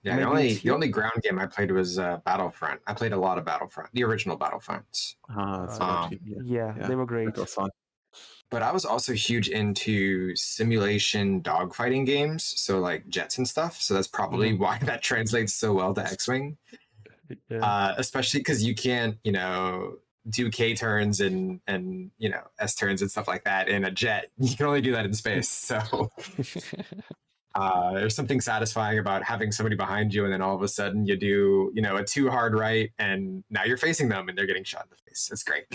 Yeah, the only ground game I played was Battlefront. I played a lot of Battlefront, the original Battlefronts. Yeah, they were great. That was fun. But I was also huge into simulation dogfighting games, so like jets and stuff. So that's probably why that translates so well to X-Wing. Yeah. Especially because you can't, do K turns and S turns and stuff like that in a jet. You can only do that in space. So there's something satisfying about having somebody behind you, and then all of a sudden you do, a too hard right, and now you're facing them and they're getting shot in the face. It's great.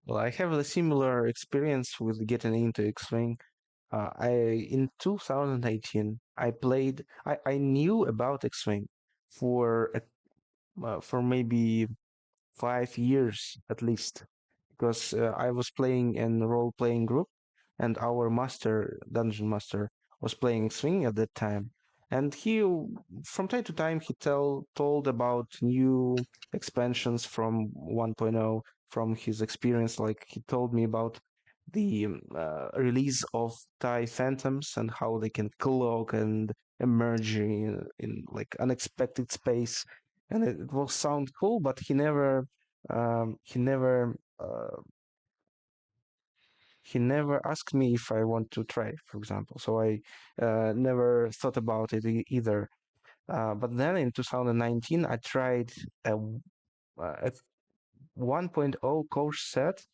Well, I have a similar experience with getting into X-Wing. In 2018, I knew about X-Wing for maybe 5 years at least, because I was playing in a role-playing group, and our dungeon master, was playing X-Wing at that time. And from time to time, he told about new expansions from 1.0 from his experience. Like he told me about the release of TIE Phantoms and how they can cloak and emerge in like unexpected space, and it will sound cool. But he never asked me if I want to try, for example. So I never thought about it either. But then in 2019, I tried a 1.0 course set,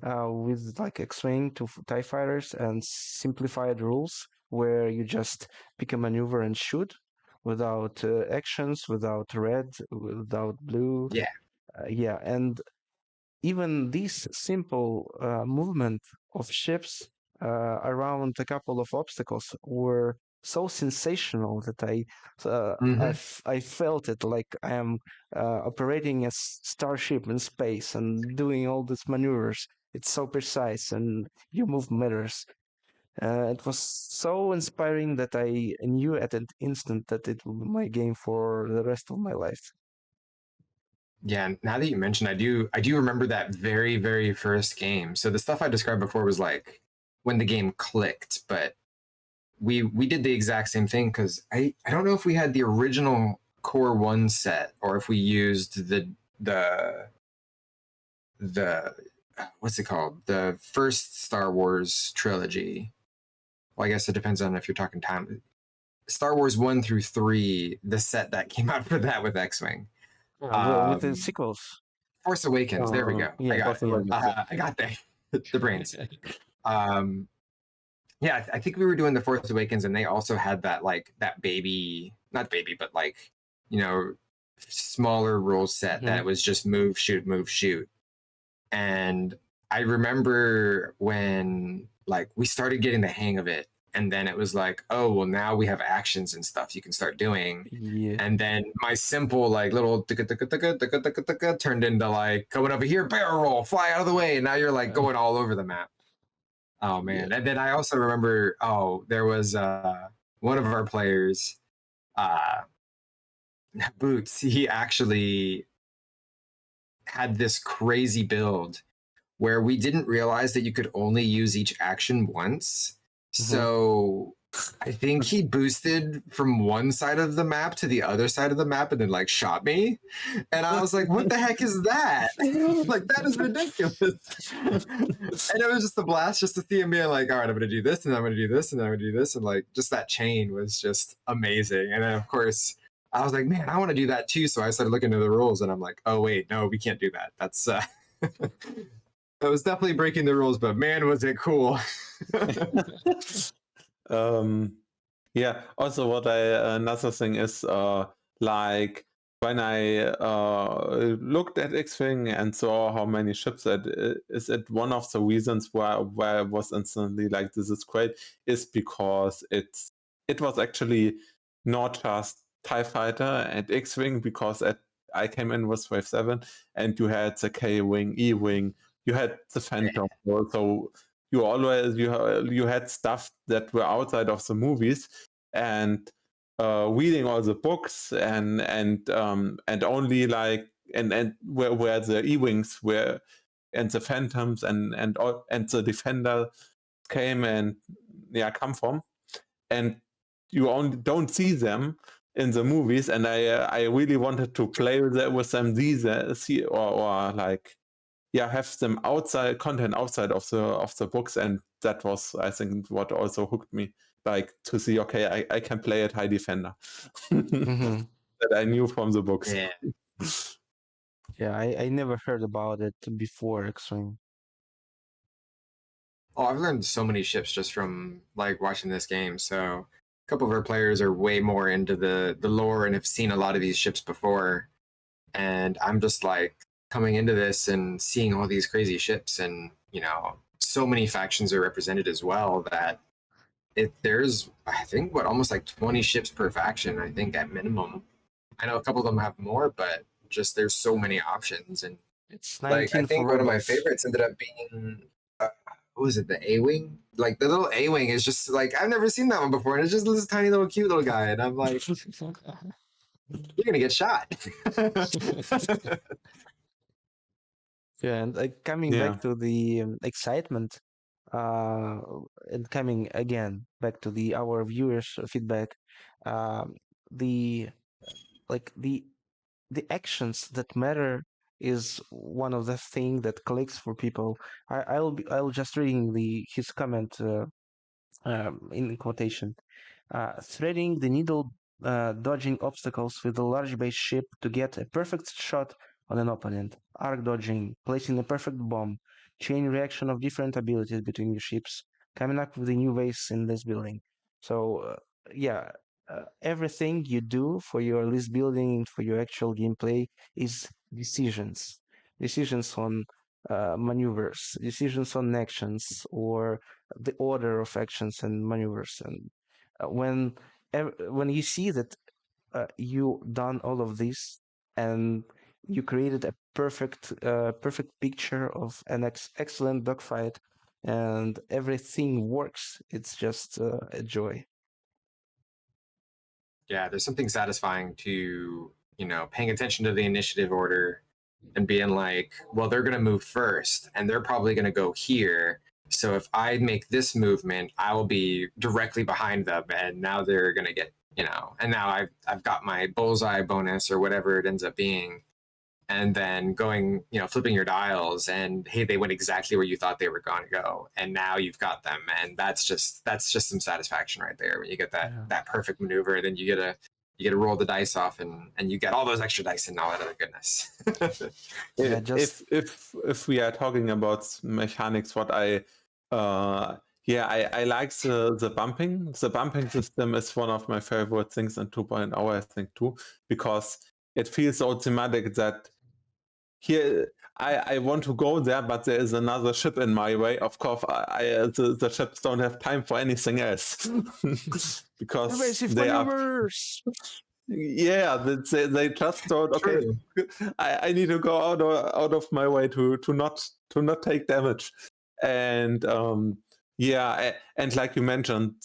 with like X-Wing to TIE fighters and simplified rules where you just pick a maneuver and shoot without actions, without red, without blue. Yeah. Yeah, and even this simple movement of ships around a couple of obstacles were so sensational that I felt it like I am operating a starship in space and doing all these maneuvers. It's so precise and your move matters. It was so inspiring that I knew at an instant that it will be my game for the rest of my life. Yeah, now that you mentioned, I do remember that very, very first game. So the stuff I described before was like when the game clicked, but we did the exact same thing because I don't know if we had the original Core One set or if we used the what's it called? The first Star Wars trilogy. Well, I guess it depends on if you're talking time. Star Wars 1 through 3, the set that came out for that with X-Wing. With the sequels. Force Awakens. There we go. Yeah, I got it. yeah. I got that. The brains. Yeah, I think we were doing the Force Awakens, and they also had that like that baby, not baby, but like smaller rule set that was just move, shoot, and I remember when like we started getting the hang of it, and then it was like, oh well, now we have actions and stuff you can start doing. Yeah. And then my simple like little turned into like going over here, barrel roll, fly out of the way, and now you're like going all over the map. Oh man. Yeah. And then I also remember, there was one of our players, Boots, he actually had this crazy build where we didn't realize that you could only use each action once. So I think he boosted from one side of the map to the other side of the map and then like shot me. And I was like, what the heck is that? Like, that is ridiculous. And it was just a blast just to see him being like, all right, I'm going to do this and I'm going to do this and I'm going to do this. And like, just that chain was just amazing. And then of course, I was like, man, I want to do that too. So I started looking at the rules and I'm like, oh, wait, no, we can't do that. That's, that was definitely breaking the rules, but man, was it cool. Yeah, also what another thing is like when I looked at X-Wing and saw how many ships it is, it one of the reasons why I was instantly like, this is great, is because it was actually not just TIE Fighter and X-Wing, because I came in with Wave 7 and you had the K-Wing, E-Wing, you had the Phantom, so you always you had stuff that were outside of the movies, and reading all the books and only like and where the E-Wings were and the Phantoms and the Defender came and come from, and you only don't see them in the movies, and I really wanted to play with them or like have them outside content outside of the books, and that was, I think, what also hooked me, like to see, okay, I can play a TIE Defender that I knew from the books. Yeah, I never heard about it before X-Wing. Oh, I've learned so many ships just from like watching this game. So a couple of our players are way more into the lore and have seen a lot of these ships before, and I'm just like coming into this and seeing all these crazy ships, and so many factions are represented as well that there's, I think, almost like 20 ships per faction, I think, at minimum. I know a couple of them have more, but just there's so many options. And it's like, I think one of my favorites ended up being what was it, the A-Wing? Like the little A-Wing is just like, I've never seen that one before, and it's just this tiny little cute little guy, and I'm like, you're gonna get shot. Yeah, and coming back to the excitement, and coming again back to our viewers' feedback, the the actions that matter is one of the thing that clicks for people. I'll just reading his comment in quotation. Threading the needle, dodging obstacles with a large base ship to get a perfect shot on an opponent, arc dodging, placing a perfect bomb, chain reaction of different abilities between your ships, coming up with the new ways in list building. So yeah, everything you do for your list building, for your actual gameplay, is decisions. Decisions on maneuvers, decisions on actions, or the order of actions and maneuvers. And when you see that you done all of this and you created a perfect picture of an excellent dogfight and everything works, it's just a joy. Yeah, there's something satisfying to, paying attention to the initiative order and being like, well, they're going to move first and they're probably going to go here. So if I make this movement, I will be directly behind them. And now they're going to get, and now I've got my bullseye bonus or whatever it ends up being. And then going, flipping your dials and hey, they went exactly where you thought they were going to go. And now you've got them. And that's just some satisfaction right there. When you get that perfect maneuver, then you get to roll the dice off and you get all those extra dice and all that other goodness. Yeah, if we are talking about mechanics, what I like the bumping. The bumping system is one of my favorite things in 2.0, I think too, because it feels so thematic that here I want to go there, but there is another ship in my way. Of course, the ships don't have time for anything else because evasive they maneuvers. Yeah, they just thought, okay, I need to go out of my way to not take damage, and and like you mentioned,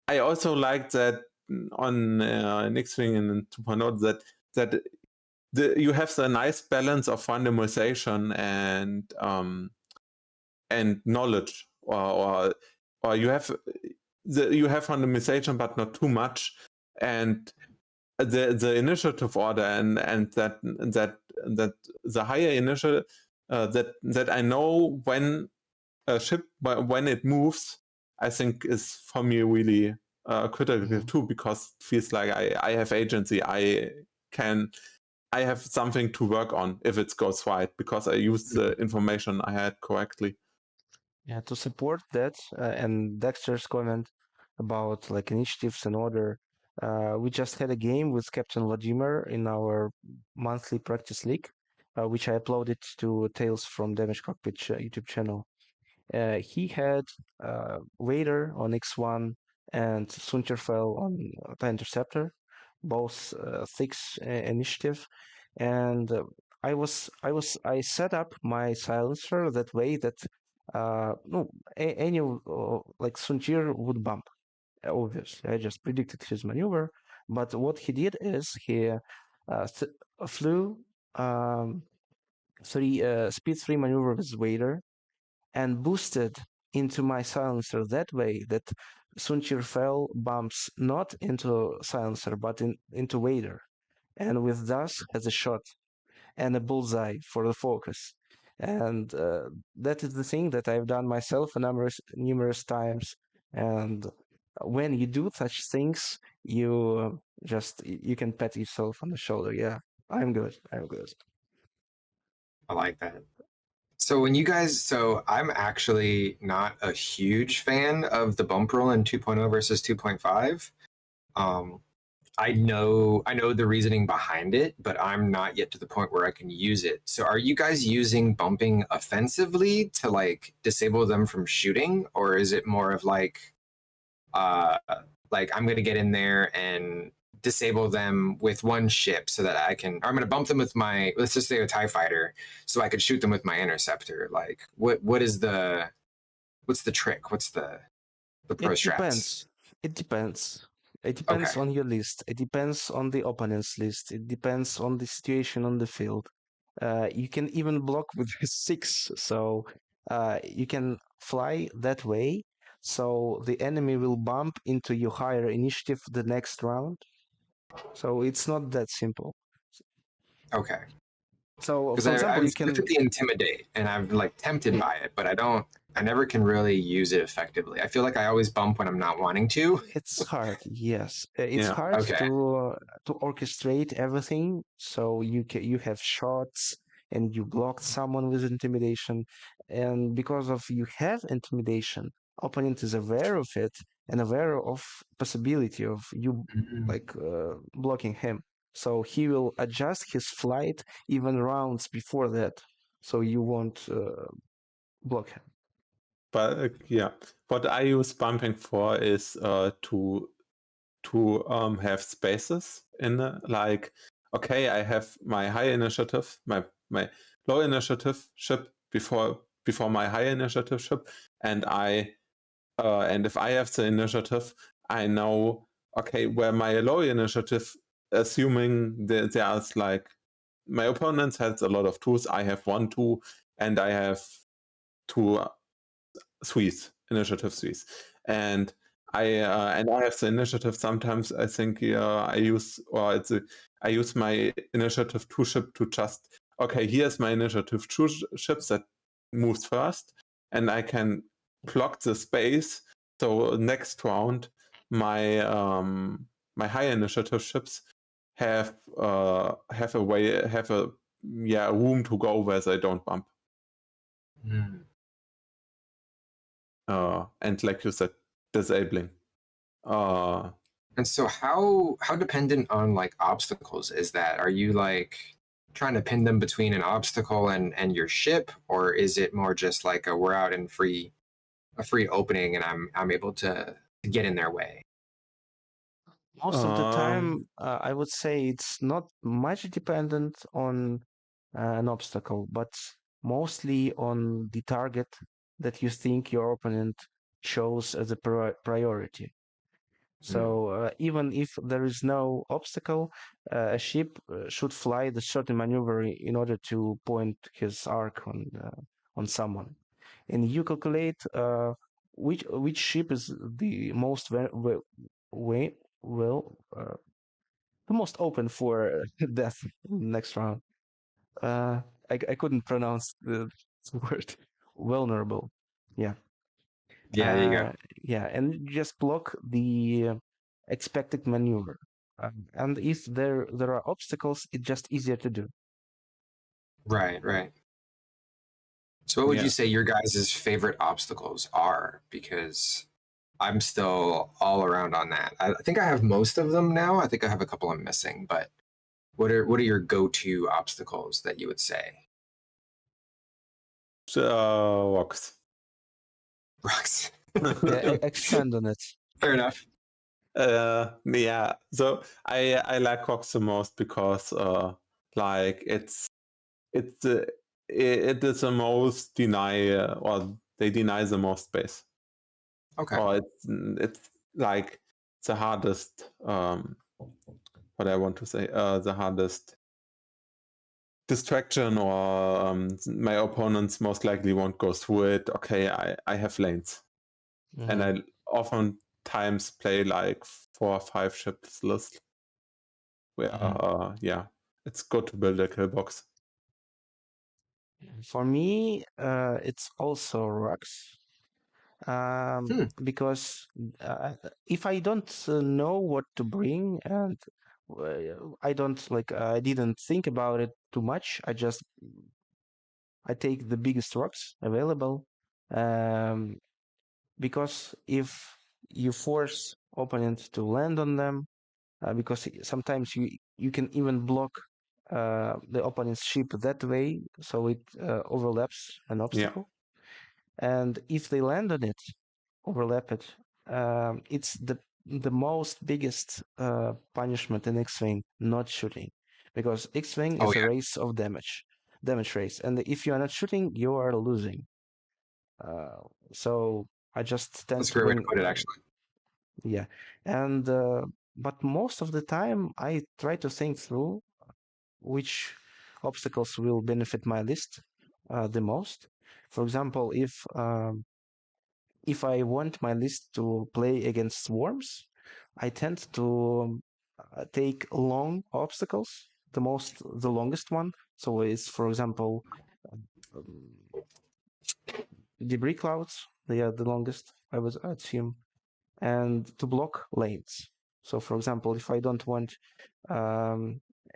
I also like that on X-Wing and 2.0 that you have the nice balance of randomization and knowledge, or you have randomization but not too much, and the initiative order and that the higher initiative that I know when a ship when it moves, I think is for me really critical too, because it feels like I have agency. I have something to work on if it goes right, because I used the information I had correctly. Yeah, to support that and Dexter's comment about like initiatives and order, we just had a game with Captain Vladimir in our monthly practice league, which I uploaded to Tales from Damage Cockpit YouTube channel. He had Vader on X1 and Sunterfell on TIE Interceptor, both 6 initiative, and I set up my silencer that way that no any like Suntir would bump. Obviously, I just predicted his maneuver, but what he did is he flew speed 3 maneuver with Vader and boosted into my silencer that way that Sunchir fell bumps not into silencer but into Vader, and with thus has a shot and a bullseye for the focus. And that is the thing that I've done myself numerous times. And when you do such things, you you can pat yourself on the shoulder. Yeah, I'm good. I'm good. I like that. So I'm actually not a huge fan of the bump roll in 2.0 versus 2.5. I know the reasoning behind it, but I'm not yet to the point where I can use it. So are you guys using bumping offensively to like disable them from shooting, or is it more of like I'm going to get in there and disable them with one ship so that I'm going to bump them with my, let's just say a TIE fighter, so I could shoot them with my interceptor. Like what's the trick? What's the pro strats? It depends. It depends on your list. It depends on the opponent's list. It depends on the situation on the field. You can even block with 6, so you can fly that way, so the enemy will bump into your higher initiative the next round. So it's not that simple. Okay. So for example, you can the intimidate, and I'm like tempted by it, but I never can really use it effectively. I feel like I always bump when I'm not wanting to. It's hard, yes. It's hard to orchestrate everything. So you have shots, and you blocked someone with intimidation. and because of you have intimidation, opponent is aware of it and aware of possibility of you like blocking him. So he will adjust his flight even rounds before that, so you won't block him. But yeah, what I use bumping for is to have spaces in like, okay, I have my high initiative, my low initiative ship before my high initiative ship, and and if I have the initiative, I know, okay, where my low initiative, assuming there's like my opponent has a lot of twos, I have 1 2, and I have 2 threes, initiative threes, and I have the initiative. Sometimes I think I use my initiative 2 ship to just, okay, here's my initiative 2 ships that moves first, and I can block the space. So next round, my my high initiative ships have a room to go where they don't bump. And like you said, disabling. And so how dependent on like obstacles is that? Are you like trying to pin them between an obstacle and your ship, or is it more just like we're out in a free opening and I'm able to get in their way? Most of the time, I would say it's not much dependent on an obstacle, but mostly on the target that you think your opponent chose as a priority. So even if there is no obstacle, a ship should fly the certain maneuver in order to point his arc on someone, and you calculate which ship is the most way well the most open for death next round. I couldn't pronounce the word vulnerable. Yeah. Yeah, there you go. Yeah, and you just block the expected maneuver. And if there are obstacles, it's just easier to do. Right, right. So what would you say your guys' favorite obstacles are? Because I'm still all around on that. I think I have most of them now. I think I have a couple I'm missing, but what are your go-to obstacles that you would say? Rocks. Rocks. Yeah, expand on it. Fair enough. Yeah. So I like rocks the most because like it is the most or they deny the most space. Okay. Or it's like the hardest what I want to say, the hardest distraction, or my opponents most likely won't go through it. Okay, I have lanes. And I oftentimes play like 4 or 5 ships list where it's good to build a kill box. For me, it's also rocks. Because if I don't know what to bring, and I didn't think about it too much, I take the biggest rocks available, because if you force opponent to land on them, because sometimes you can even block the opponent's ship that way, so it overlaps an obstacle. And if they land on it, overlap it, it's the most biggest punishment in X-Wing not shooting, because X-Wing is a race of damage race, and if you are not shooting, you are losing. So I just tend That's a to great way to bring put it, actually. yeah, and but most of the time I try to think through which obstacles will benefit my list the most. For example, if I want my list to play against swarms, I tend to take long obstacles, the longest one. So it's, for example, um, debris clouds. They are the longest, I would assume, and to block lanes. So, for example, if I don't want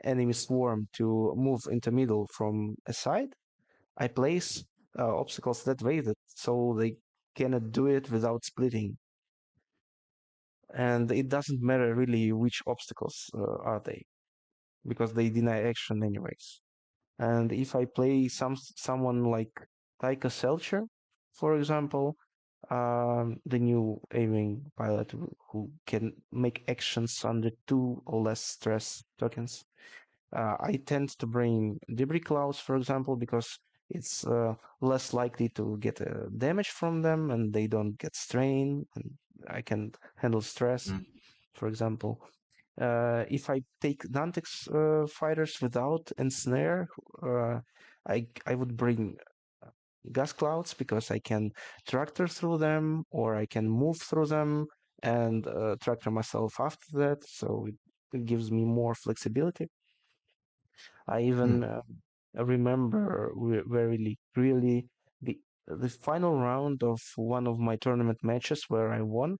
enemy swarm to move into middle from a side, I place obstacles that way, so they cannot do it without splitting. And it doesn't matter really which obstacles are they, because they deny action anyways. And if I play someone like Taika Selcher, for example, the new aiming pilot who can make actions under 2 or less stress tokens, I tend to bring debris clouds, for example, because it's less likely to get damage from them, and they don't get strained, and I can handle stress, for example. If I take Nantex fighters without ensnare, I would bring gas clouds because I can tractor through them, or I can move through them and tractor myself after that, so it gives me more flexibility. I even remember very clearly the final round of one of my tournament matches where I won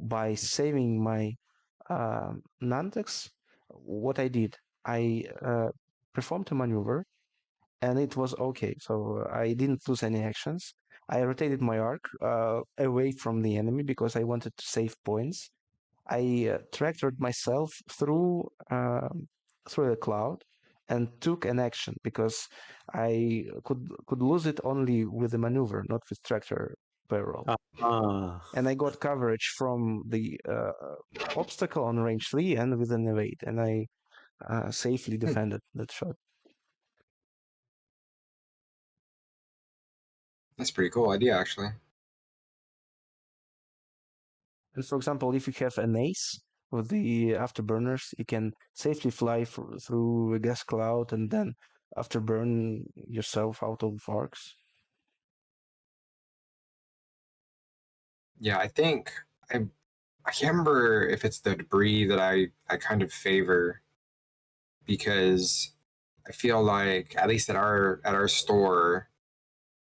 by saving my Nantex. What I did, I performed a maneuver, and it was okay. So I didn't lose any actions. I rotated my arc away from the enemy because I wanted to save points. I tractored myself through the cloud and took an action because I could lose it only with a maneuver, not with tractor barrel. And I got coverage from the obstacle on range 3 and with an evade, and I safely defended that shot. That's a pretty cool idea, actually. And for example, if you have an ace with the afterburners, you can safely fly through a gas cloud and then afterburn yourself out of arcs. Yeah, I think I can't remember if it's the debris that I kind of favor, because I feel like at least at our store,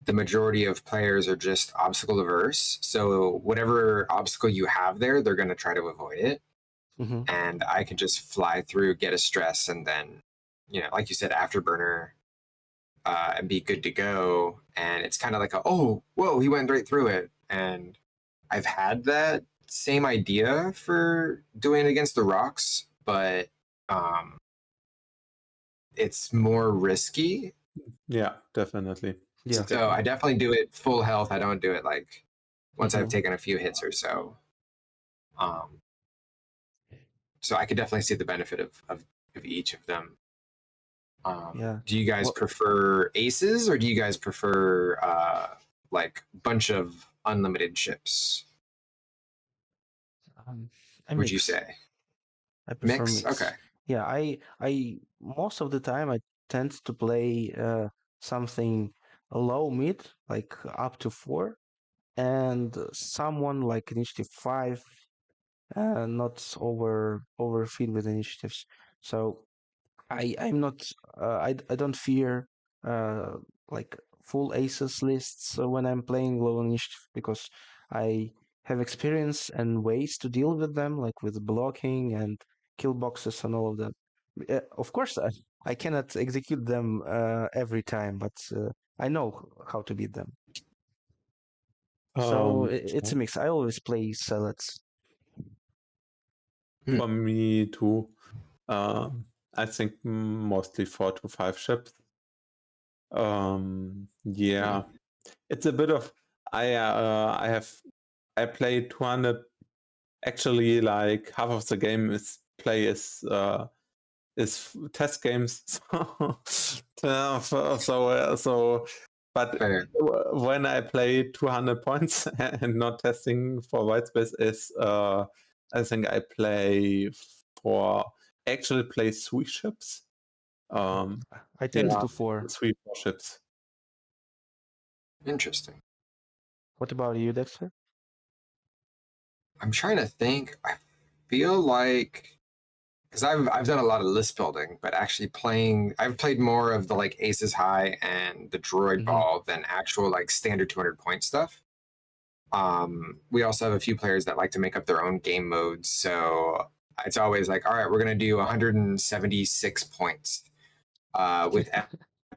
the majority of players are just obstacle averse. So whatever obstacle you have there, they're going to try to avoid it. Mm-hmm. And I can just fly through, get a stress, and then, like you said, afterburner, and be good to go. And it's kind of like oh, whoa, he went right through it. And I've had that same idea for doing it against the rocks, but it's more risky. Yeah, definitely. Yeah. So I definitely do it full health. I don't do it like once I've Mhm. taken a few hits or so. So I could definitely see the benefit of each of them. Yeah. Do you guys Well, prefer aces, or do you guys prefer like bunch of unlimited ships? I Would you mix. say I prefer mix? mix. Okay. Yeah, I most of the time I tend to play something low mid, like up to 4, and someone like initiative 5, not overfilled with initiatives. So I'm not I don't fear uh like full aces lists when I'm playing low initiative, because I have experience and ways to deal with them, like with blocking and kill boxes and all of that. Of course, I cannot execute them every time, but I know how to beat them. So it's a mix. I always play salads. For me too. I think mostly 4 to 5 ships. Yeah, it's a bit of I played 200. Actually, like half of the game is test games. But when I play 200 points and not testing for whitespace is I think I play 3 ships. I tend to 4. 3 ships. Interesting. What about you, Dexter? I'm trying to think. I feel like, because I've done a lot of list building, but actually I've played more of the like Aces High and the Droid Ball than actual like standard 200 point stuff. We also have a few players that like to make up their own game modes, so it's always like, all right, we're gonna do 176 points with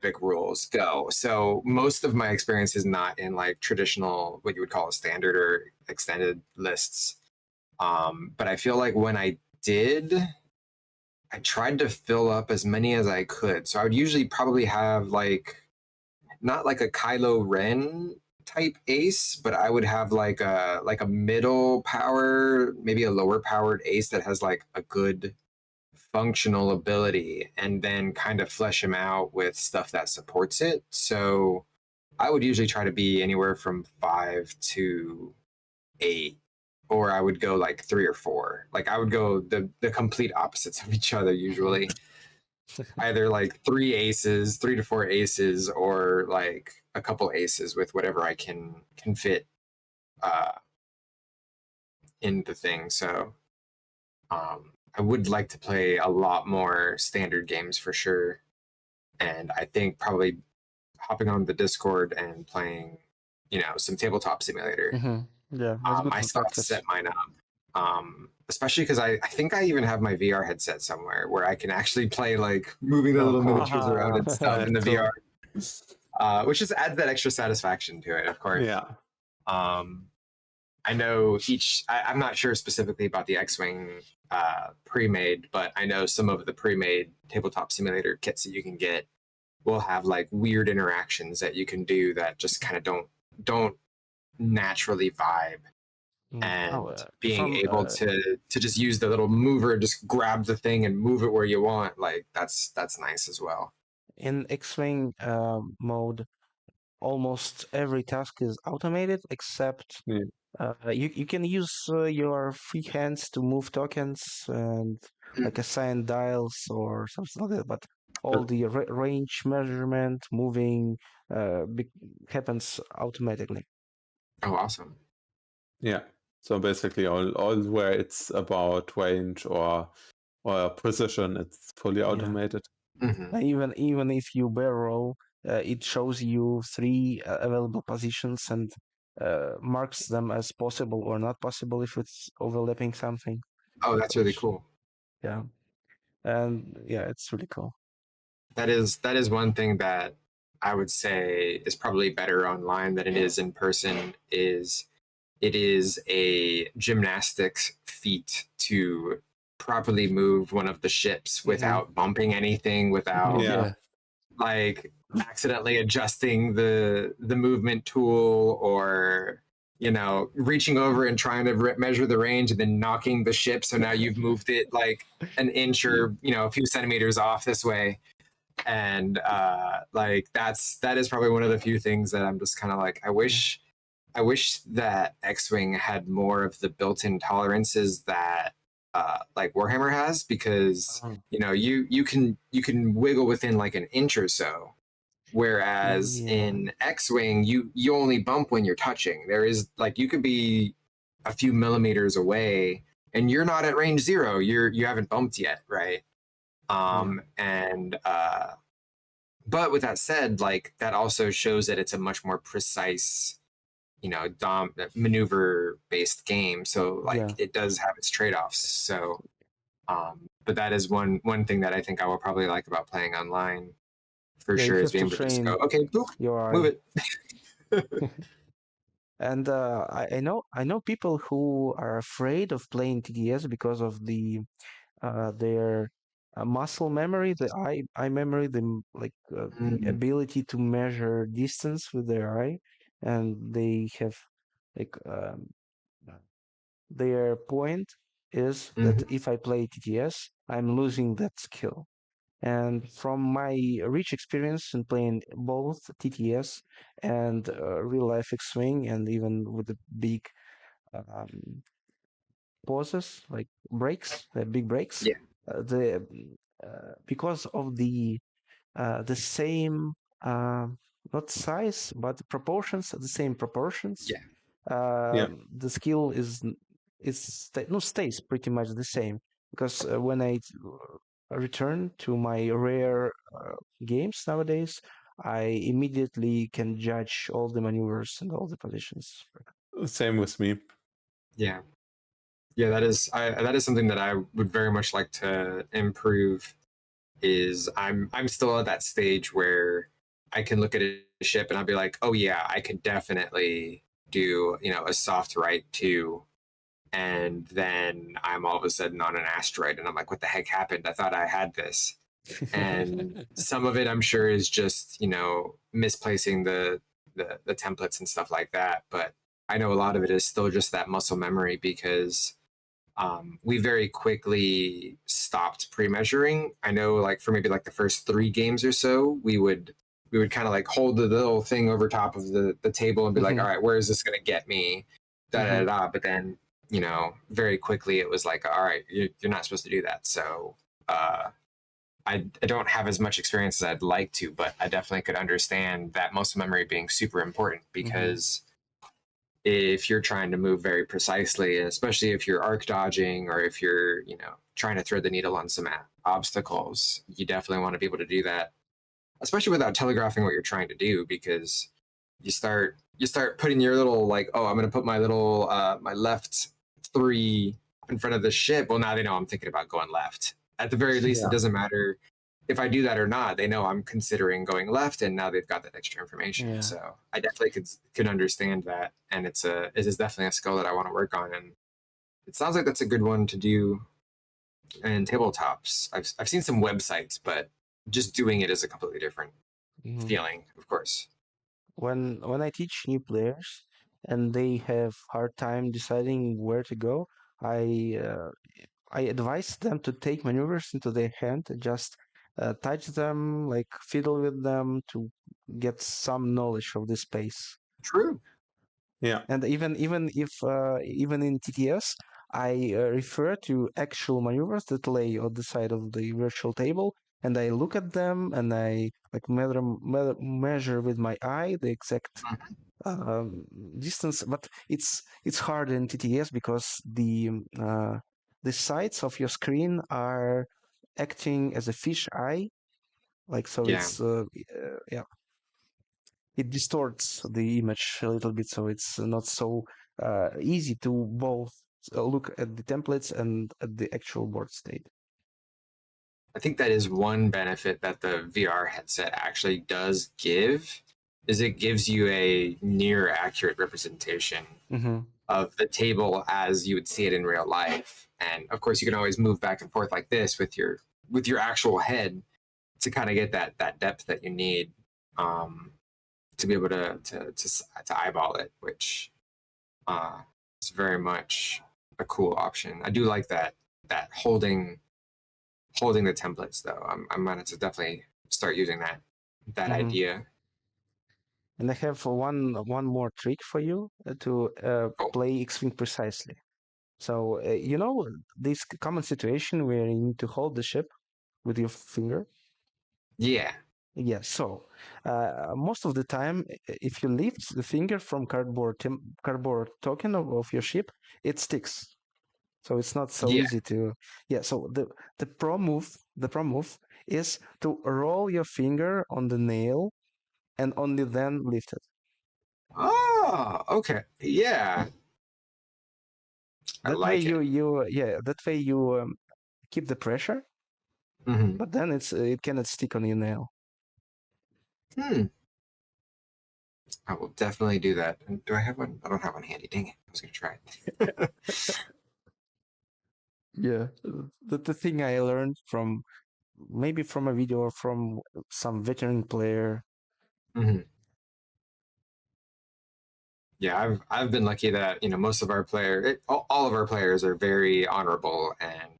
epic rules go. So most of my experience is not in like traditional, what you would call a standard or extended lists. But I feel like when I did, I tried to fill up as many as I could. So I would usually probably have like not like a Kylo Ren type ace, but I would have like a middle power, maybe a lower powered ace that has like a good functional ability, and then kind of flesh him out with stuff that supports it. So I would usually try to be anywhere from 5 to 8, or I would go like 3 or 4. Like I would go the complete opposites of each other usually. Either like 3 to 4 aces, or like a couple aces with whatever I can fit uh, in the thing. So I would like to play a lot more standard games for sure, and I think probably hopping on the Discord and playing, some tabletop simulator. Yeah, that's good I for still have to practice. set mine up, especially because I think I even have my VR headset somewhere where I can actually play like moving the Oh, little cool. miniatures around and stuff in the Cool. VR, which just adds that extra satisfaction to it, of course. Yeah. I know I'm not sure specifically about the X-Wing pre-made, but I know some of the pre-made tabletop simulator kits that you can get will have like weird interactions that you can do that just kind of don't naturally vibe. And being able to just use the little mover, just grab the thing and move it where you want, like that's nice as well. In X-Wing mode, almost every task is automated except Yeah. you can use your free hands to move tokens and like assign dials or something like that, but all the range measurement, moving happens automatically. Oh, awesome. Yeah. So basically all where it's about range or precision, it's fully automated. Mm-hmm. Even if you barrel roll, it shows you 3 available positions and marks them as possible or not possible if it's overlapping something. Oh, that's really cool. Yeah, and yeah, it's really cool. That is one thing that I would say is probably better online than it is in person. It is a gymnastics feat to properly move one of the ships without bumping anything, without Yeah. like accidentally adjusting the movement tool, or reaching over and trying to measure the range and then knocking the ship, so now you've moved it like an inch or a few centimeters off this way. And like that is probably one of the few things that I'm just kind of like, I wish that X-Wing had more of the built-in tolerances that like Warhammer has, because you can wiggle within like an inch or so, whereas in X-Wing you only bump when you're touching. There is like, you could be a few millimeters away and you're not at range 0. You haven't bumped yet, right? And but with that said, like that also shows that it's a much more precise maneuver based game. So like it does have its trade-offs. So but that is one thing that I think I will probably like about playing online for Yeah, sure, you is have being to able to just train go, okay, boop, your move eye. it. And I know people who are afraid of playing TDS because of their muscle memory, the eye memory, the ability to measure distance with their eye, and they have like their point is that if I play TTS, I'm losing that skill. And from my rich experience in playing both TTS and real life X-Wing, and even with the big um, pauses, like breaks, big breaks, Yeah. the because of the same not size but proportions, the same proportions, Yeah. the skill stays pretty much the same, because when I return to my rare games nowadays, I immediately can judge all the maneuvers and all the positions. Same with me. Yeah. That is something that I would very much like to improve is I'm still at that stage where I can look at a ship and I'll be like, oh yeah, I could definitely do, you know, a soft right too. And then I'm all of a sudden on an asteroid and I'm like, what the heck happened? I thought I had this. And some of it I'm sure is just, you know, misplacing the templates and stuff like that. But I know a lot of it is still just that muscle memory because we very quickly stopped pre-measuring. I know, like for maybe like the first 3 games or so, we would kind of like hold the little thing over top of the table and be like, all right, where is this going to get me? Da da da. But then, you know, very quickly it was like, all right, you're not supposed to do that. So I don't have as much experience as I'd like to, but I definitely could understand that muscle memory being super important because if you're trying to move very precisely, especially if you're arc dodging or if you're, you know, trying to thread the needle on some obstacles, you definitely want to be able to do that, especially without telegraphing what you're trying to do, because you start putting your little like, oh, I'm going to put my little my left 3 in front of the ship. Well, now they know I'm thinking about going left. At the very least, it doesn't matter if I do that or not. They know I'm considering going left, and now they've got that extra information. Yeah. So I definitely could understand that, and it is definitely a skill that I want to work on. And it sounds like that's a good one to do in tabletops. I've seen some websites, but just doing it is a completely different feeling, of course. When I teach new players and they have hard time deciding where to go, I advise them to take maneuvers into their hand, just touch them, like fiddle with them to get some knowledge of the space. True. Yeah. And even in TTS, I refer to actual maneuvers that lay on the side of the virtual table, and I look at them and I like measure with my eye the exact distance. But it's hard in TTS because the sides of your screen are acting as a fish eye, like so. Yeah. It's yeah. It distorts the image a little bit, so it's not so easy to both look at the templates and at the actual board state. I think that is one benefit that the VR headset actually does give, is it gives you a near accurate representation of the table as you would see it in real life. And of course, you can always move back and forth like this with your actual head to kind of get that depth that you need to be able to eyeball it, which is very much a cool option. I do like that holding the templates though. I'm gonna to definitely start using that idea. And I have one more trick for you to play X-Wing precisely. So you know this common situation where you need to hold the ship with your finger. Yeah. Yeah. So most of the time, if you lift the finger from cardboard token of your ship, it sticks. So it's not so easy to. Yeah. So the pro move is to roll your finger on the nail and only then lift it. Oh, okay. Yeah. That way you keep the pressure, but then it cannot stick on your nail. I will definitely do that. And do I have one? I don't have one handy. Dang it! I was gonna try it. Yeah, the thing I learned from maybe from a video or from some veteran player. Yeah, I've been lucky that, you know, most of our all of our players are very honorable and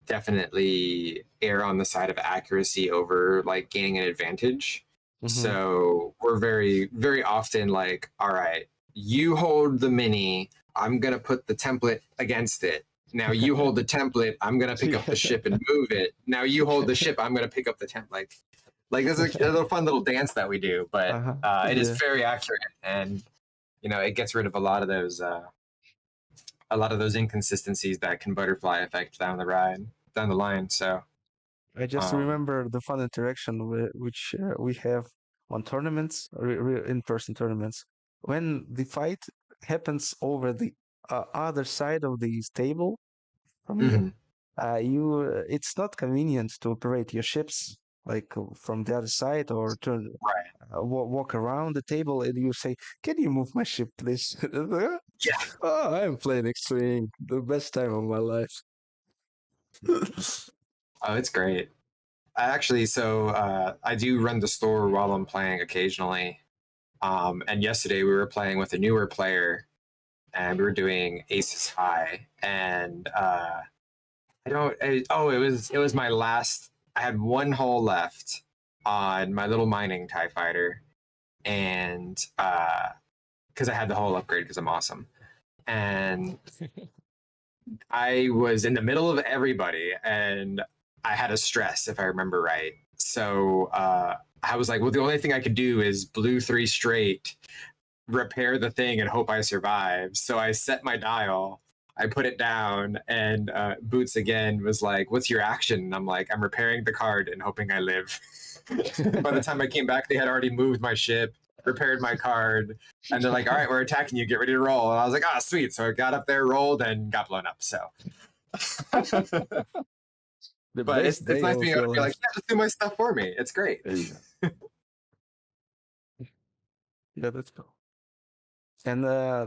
definitely err on the side of accuracy over like gaining an advantage. So we're very, very often like, all right, you hold the mini, I'm gonna put the template against it. Now you hold the template, I'm gonna pick up the ship and move it. Now you hold the ship, I'm gonna pick up the template. Like there's a fun little dance that we do, but it is very accurate, and you know, it gets rid of a lot of those inconsistencies that can butterfly effect down the line. So I just remember the fun interaction which we have on tournaments, in-person tournaments, when the fight happens over the other side of the table from you. it's not convenient to operate your ships like from the other side or turn Right. walk around the table and you say, "Can you move my ship, please?" Yeah. Oh, I'm playing X-Wing, the best time of my life. Oh, it's great. I do run the store while I'm playing occasionally. And yesterday we were playing with a newer player, and we were doing Aces High, and I don't. It was my last. I had one hole left on my little mining Tie Fighter, and because I had the whole upgrade because I'm awesome, and I was in the middle of everybody, and I had a stress if I remember right. So I was like, well, the only thing I could do is blue 3 straight, repair the thing, and hope I survive. So I set my dial. I put it down, and Boots again was like, "What's your action?" And I'm like, "I'm repairing the card and hoping I live." By the time I came back, they had already moved my ship, repaired my card, and they're like, "All right, we're attacking you. Get ready to roll." And I was like, "Ah, sweet!" So I got up there, rolled, and got blown up. So, The but best it's day nice of being able your to be life. like, "Yeah, just do my stuff for me." It's great. Yeah, let's go. And uh,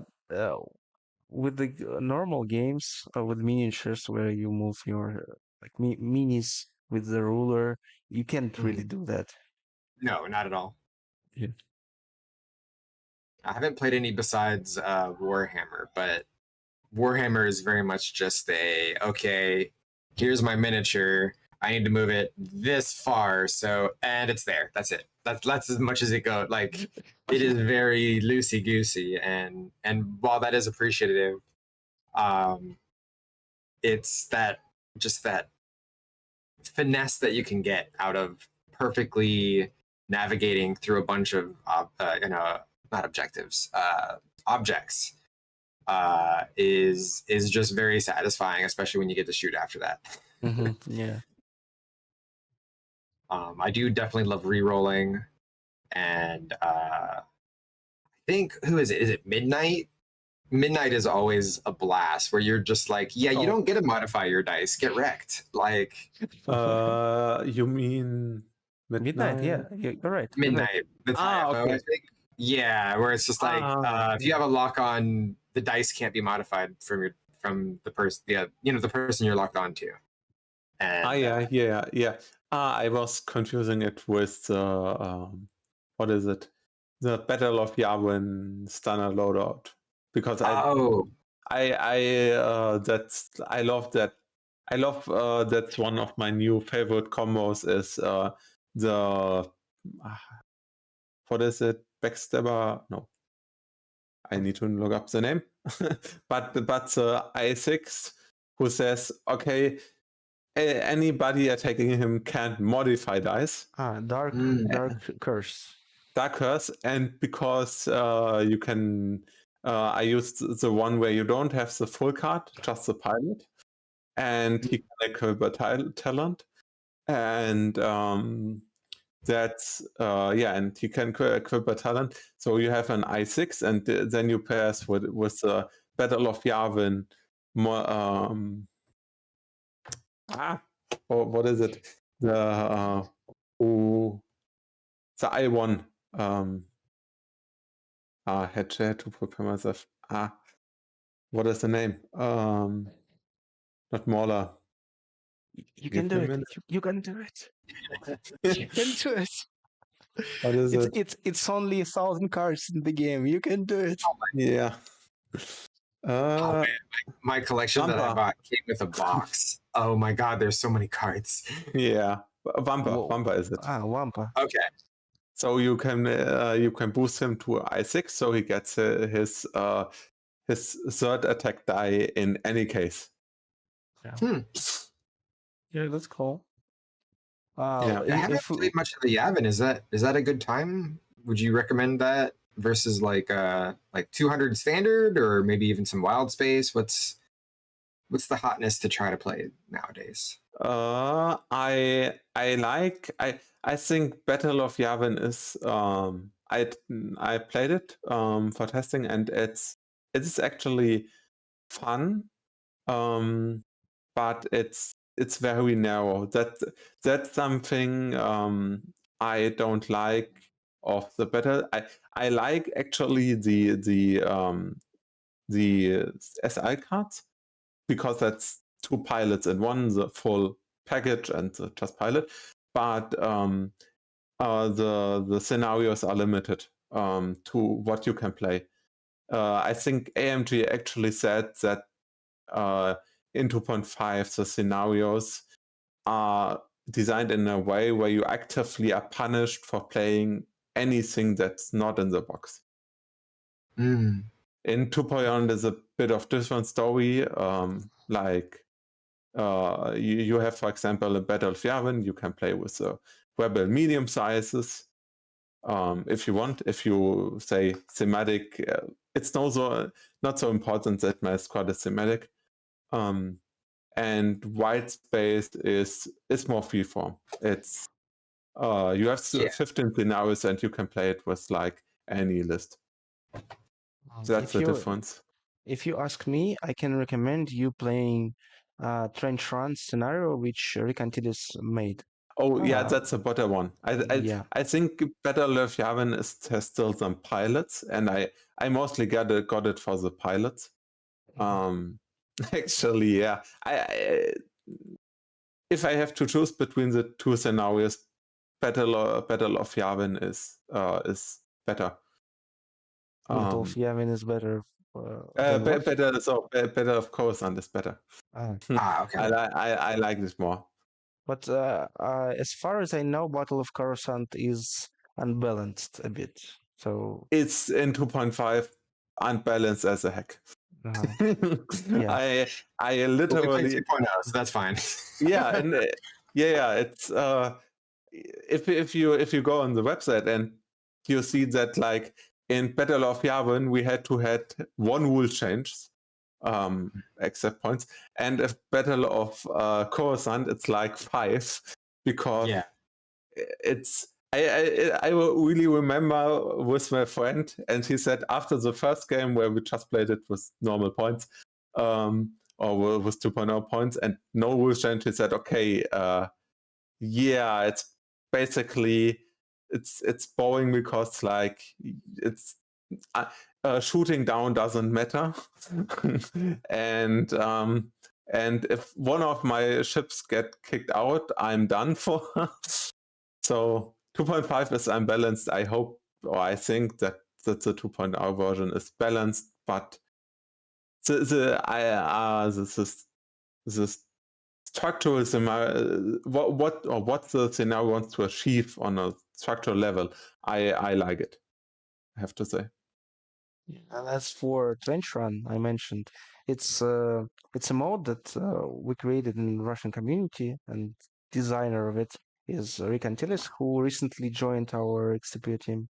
with the normal games with miniatures where you move your like minis with the ruler, you can't really do that. No, not at all. Yeah. I haven't played any besides Warhammer, but Warhammer is very much just okay, here's my miniature. I need to move it this far, and it's there. That's it. That's as much as it goes. Like it is very loosey goosey, and while that is appreciative, um, it's that finesse that you can get out of perfectly navigating through a bunch of not objectives, objects is just very satisfying, especially when you get to shoot after that. Yeah. I do definitely love re-rolling, and I think who is it? Is it Midnight? Midnight is always a blast where you're just like, yeah, you Oh. don't get to modify your dice, get wrecked. Like You mean Midnight, yeah, you're right. Midnight, the TIFO, okay. I think. Yeah, where it's just like if you have a lock on, the dice can't be modified from the person, the person you're locked on to. And yeah. I was confusing it with what is it? The Battle of Yavin Stunner loadout. Because I love that. I love that's one of my new favorite combos is the what is it? Backstabber? No. I need to look up the name. but I6 who says, okay, anybody attacking him can't modify dice. Dark Curse. Dark Curse, and because you can, I used the one where you don't have the full card, just the pilot, and he can equip a talent, and that's and he can equip a talent. So you have an I6, and then you pairs with the Battle of Yavin. What is it? The I1. I had to prepare myself. What is the name? Not Mauler. You can do it. You can do it. You can do it. What is it? It's only 1,000 cards in the game. You can do it. Yeah. Man, my collection that I bought came with a box. Oh my god, there's so many cards. Yeah, Wampa is it? Wampa. Okay. So you can boost him to I6, so he gets his third attack die in any case. Yeah, that's cool. I haven't played much of the Yavin. Is that a good time? Would you recommend that versus like 200 standard or maybe even some wild space? What's the hotness to try to play nowadays? I think Battle of Yavin is I played it for testing, and it is actually fun, but it's it's very narrow. That's something I don't like of the battle. I like actually the SI cards, because that's two pilots in one, the full package and the just pilot. But the scenarios are limited to what you can play. I think AMG actually said that in 2.5 the scenarios are designed in a way where you actively are punished for playing anything that's not in the box. Mm. In 2.0 there's a bit of different story. Like you have, for example, a Battle of Yavin. You can play with the rebel medium sizes if you want. If you say thematic, it's not so important that my squad is thematic. And white space is more freeform. It's you have 15 scenarios and you can play it with like any list. So that's the difference. If you ask me, I can recommend you playing Trench Run scenario, which Rick Antilles made. Oh yeah, that's a better one. Yeah. I think Battle of Yavin has still some pilots, and I mostly got it for the pilots. Actually, yeah. If I have to choose between the two scenarios, Battle of Yavin is better. Battle of Yavin is better. Better of Coruscant is better. Okay. I like this more. But as far as I know, Battle of Coruscant is unbalanced a bit. So it's in 2.5 unbalanced as a heck. Yeah. I literally 2.0, so that's fine. Yeah, and it's if you go on the website and you see that like in Battle of Yavin we had to had one rule change, except points, and if Battle of Coruscant it's like 5, because it's I really remember with my friend, and he said after the first game where we just played it with normal points, or with 2.0 points and no rule change, he said, okay, yeah, it's basically it's boring because like it's shooting down doesn't matter, and if one of my ships get kicked out, I'm done for. So 2.5 is unbalanced. I hope, or I think that the 2.0 version is balanced, but the structural what the scenario wants to achieve on a structural level, I like it, I have to say. And as for Trench Run, I mentioned it's a mode that we created in the Russian community, and designer of it is Rick Antilles, who recently joined our XTP team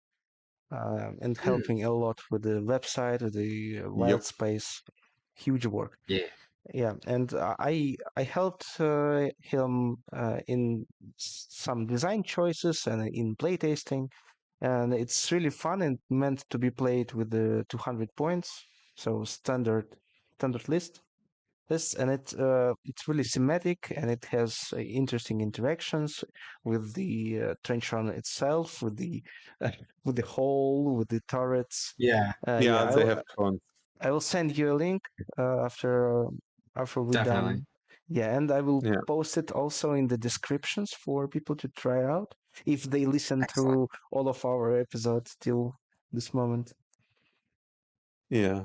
and helping a lot with the website, with the wild space. Huge work. Yeah, and I helped him in some design choices and in playtesting, and it's really fun and meant to be played with the 200 points, so standard list. And it's really thematic, and it has interesting interactions with the trench run itself, with the with the hole, with the turrets. They have fun. I will send you a link after we're done. Yeah, and I will post it also in the descriptions for people to try out if they listen to all of our episodes till this moment. Yeah,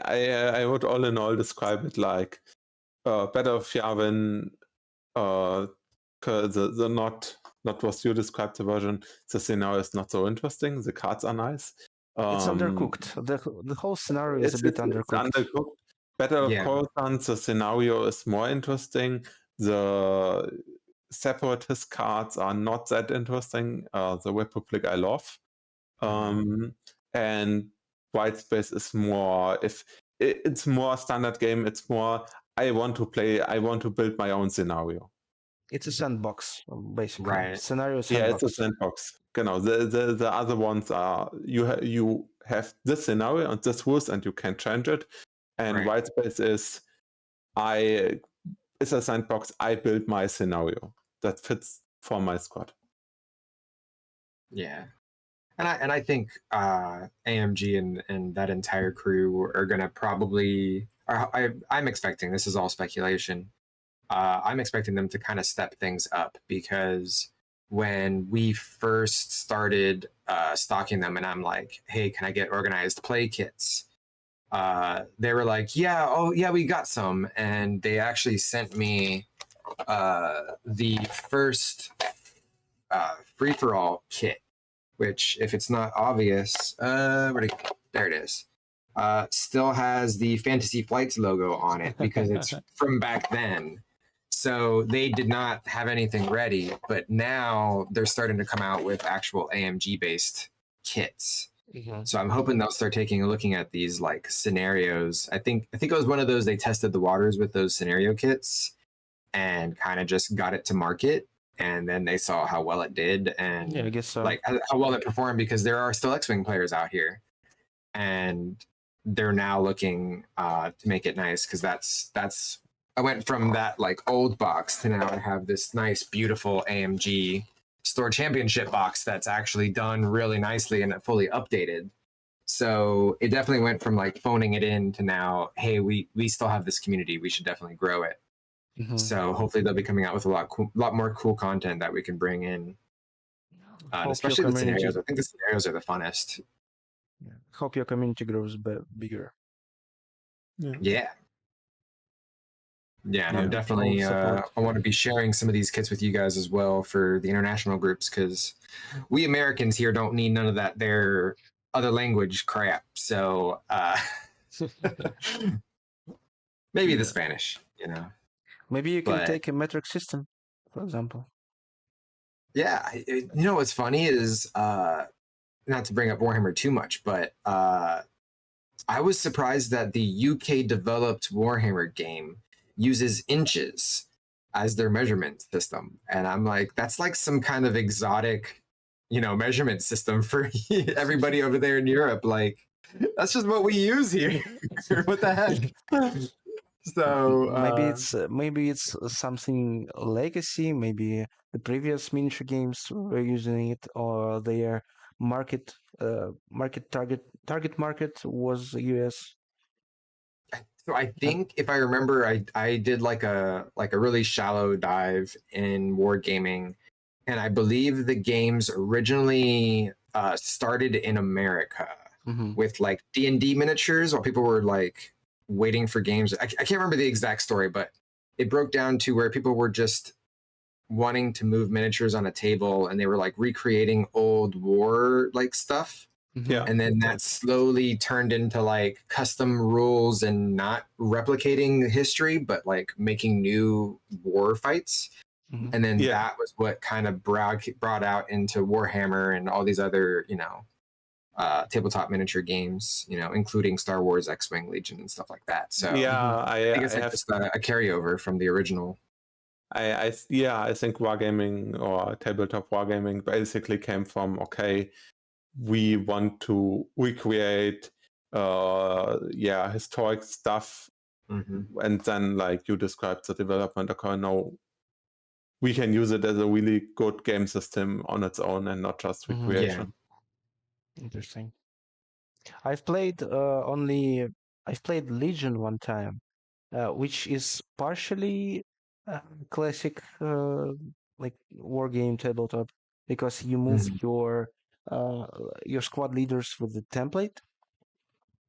I would all in all describe it like Battle of Yavin, the not what you described the version. The scenario is not so interesting. The cards are nice. It's undercooked. The whole scenario is a bit undercooked. It's undercooked. Battle of Coruscant, the scenario is more interesting. The separatist cards are not that interesting. The Republic I love. And white space is more, if it's more standard game, it's more I want to build my own scenario. It's a sandbox, basically. Right. Scenario sandbox. Yeah, it's a sandbox. The other ones are you have this scenario and this rules and you can change it. And white space is I is a sandbox. I build my scenario that fits for my squad. Yeah. And I think AMG and that entire crew are gonna probably. I'm expecting, this is all speculation. I'm expecting them to kind of step things up, because when we first started stocking them, and I'm like, hey, can I get organized play kits? They were like, yeah, oh yeah, we got some, and they actually sent me the first free for all kit, which, if it's not obvious, there it is. Still has the Fantasy Flights logo on it because it's from back then. So they did not have anything ready, but now they're starting to come out with actual AMG based kits. Mhm. So I'm hoping they'll start looking at these like scenarios. I think it was one of those, they tested the waters with those scenario kits and kind of just got it to market, and then they saw how well it did, and Yeah, I guess so. like how well it performed, because there are still X-Wing players out here, and they're now looking to make it nice, because that's I went from that like old box to now I have this nice beautiful AMG Store Championship box that's actually done really nicely and fully updated. So it definitely went from like phoning it in to now, hey, we still have this community, we should definitely grow it. Mhm. So hopefully they'll be coming out with a lot more cool content that we can bring in, and Hope especially your the community, scenarios. I think the scenarios are the funnest. hope your community grows bigger. Yeah, and I'm Yeah. definitely Full support. I want to be sharing some of these kits with you guys as well for the international groups, because we Americans here don't need none of that their other language crap. So maybe the Yeah. Spanish, you know. Maybe you can But take a metric system, for example. yeah, you know what's funny is not to bring up Warhammer too much, but I was surprised that the UK developed Warhammer game uses inches as their measurement system. And I'm like, that's like some kind of exotic, measurement system for everybody over there in Europe. Like, that's just what we use here. What the heck? So, Maybe it's something legacy. Maybe the previous miniature games were using it, or their market target market was US. so I think if I remember, I did like a really shallow dive in wargaming, and I believe the games originally started in America Mhm. with like D&D miniatures, while people were like waiting for games. I can't remember the exact story, but it broke down to where people were just wanting to move miniatures on a table, and they were like recreating old war like stuff. Mhm. Yeah. And then that slowly turned into like custom rules and not replicating history, but like making new war fights. Mhm. And then Yeah. that was what kind of brought out into Warhammer and all these other, tabletop miniature games, including Star Wars, X-Wing, Legion, and stuff like that. So Yeah, I think it's I like have just a carryover from the original. I think wargaming or tabletop wargaming basically came from, okay, we want to recreate historic stuff, and then like you described the development, okay, no, we can use it as a really good game system on its own and not just Mhm. recreation. Interesting. I've played Legion one time, which is partially classic like war game tabletop, because you move uh, your squad leaders with the template,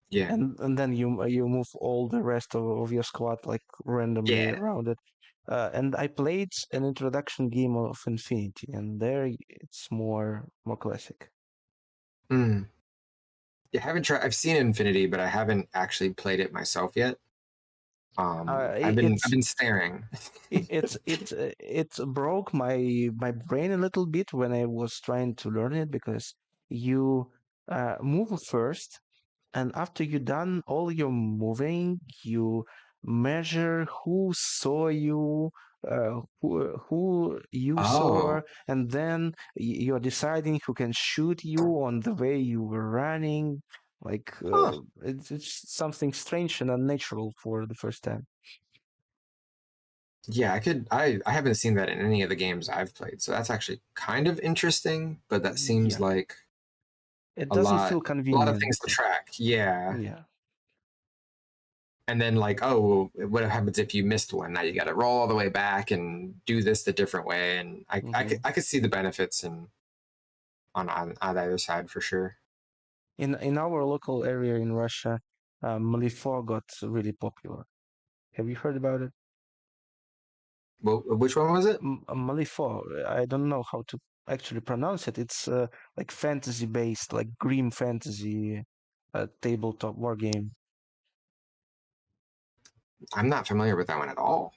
Yeah. and then you move all the rest of your squad like randomly Yeah. around it. And I played an introduction game of Infinity, and there it's more classic. Mm. Yeah, I haven't tried. I've seen Infinity, but I haven't actually played it myself yet. I've been staring. It broke my brain a little bit when I was trying to learn it, because you move first, and after you done all your moving, you measure who saw you, who you saw, Oh, and then you're deciding who can shoot you on the way you were running. Like huh. it's something strange and unnatural for the first time. Yeah, I haven't seen that in any of the games I've played, so that's actually kind of interesting, but that seems Yeah, like it a doesn't lot feel a lot of convenient. things to track. Yeah. Yeah. And then like, oh, what happens if you missed one? Now you got to roll all the way back and do this the different way. And I could see the benefits and on either side for sure. In our local area in Russia, Malifaux got really popular. Have you heard about it? Well, which one was it? Malifaux. I don't know how to actually pronounce it. It's like fantasy based, like grim fantasy tabletop war game I'm not familiar with that one at all.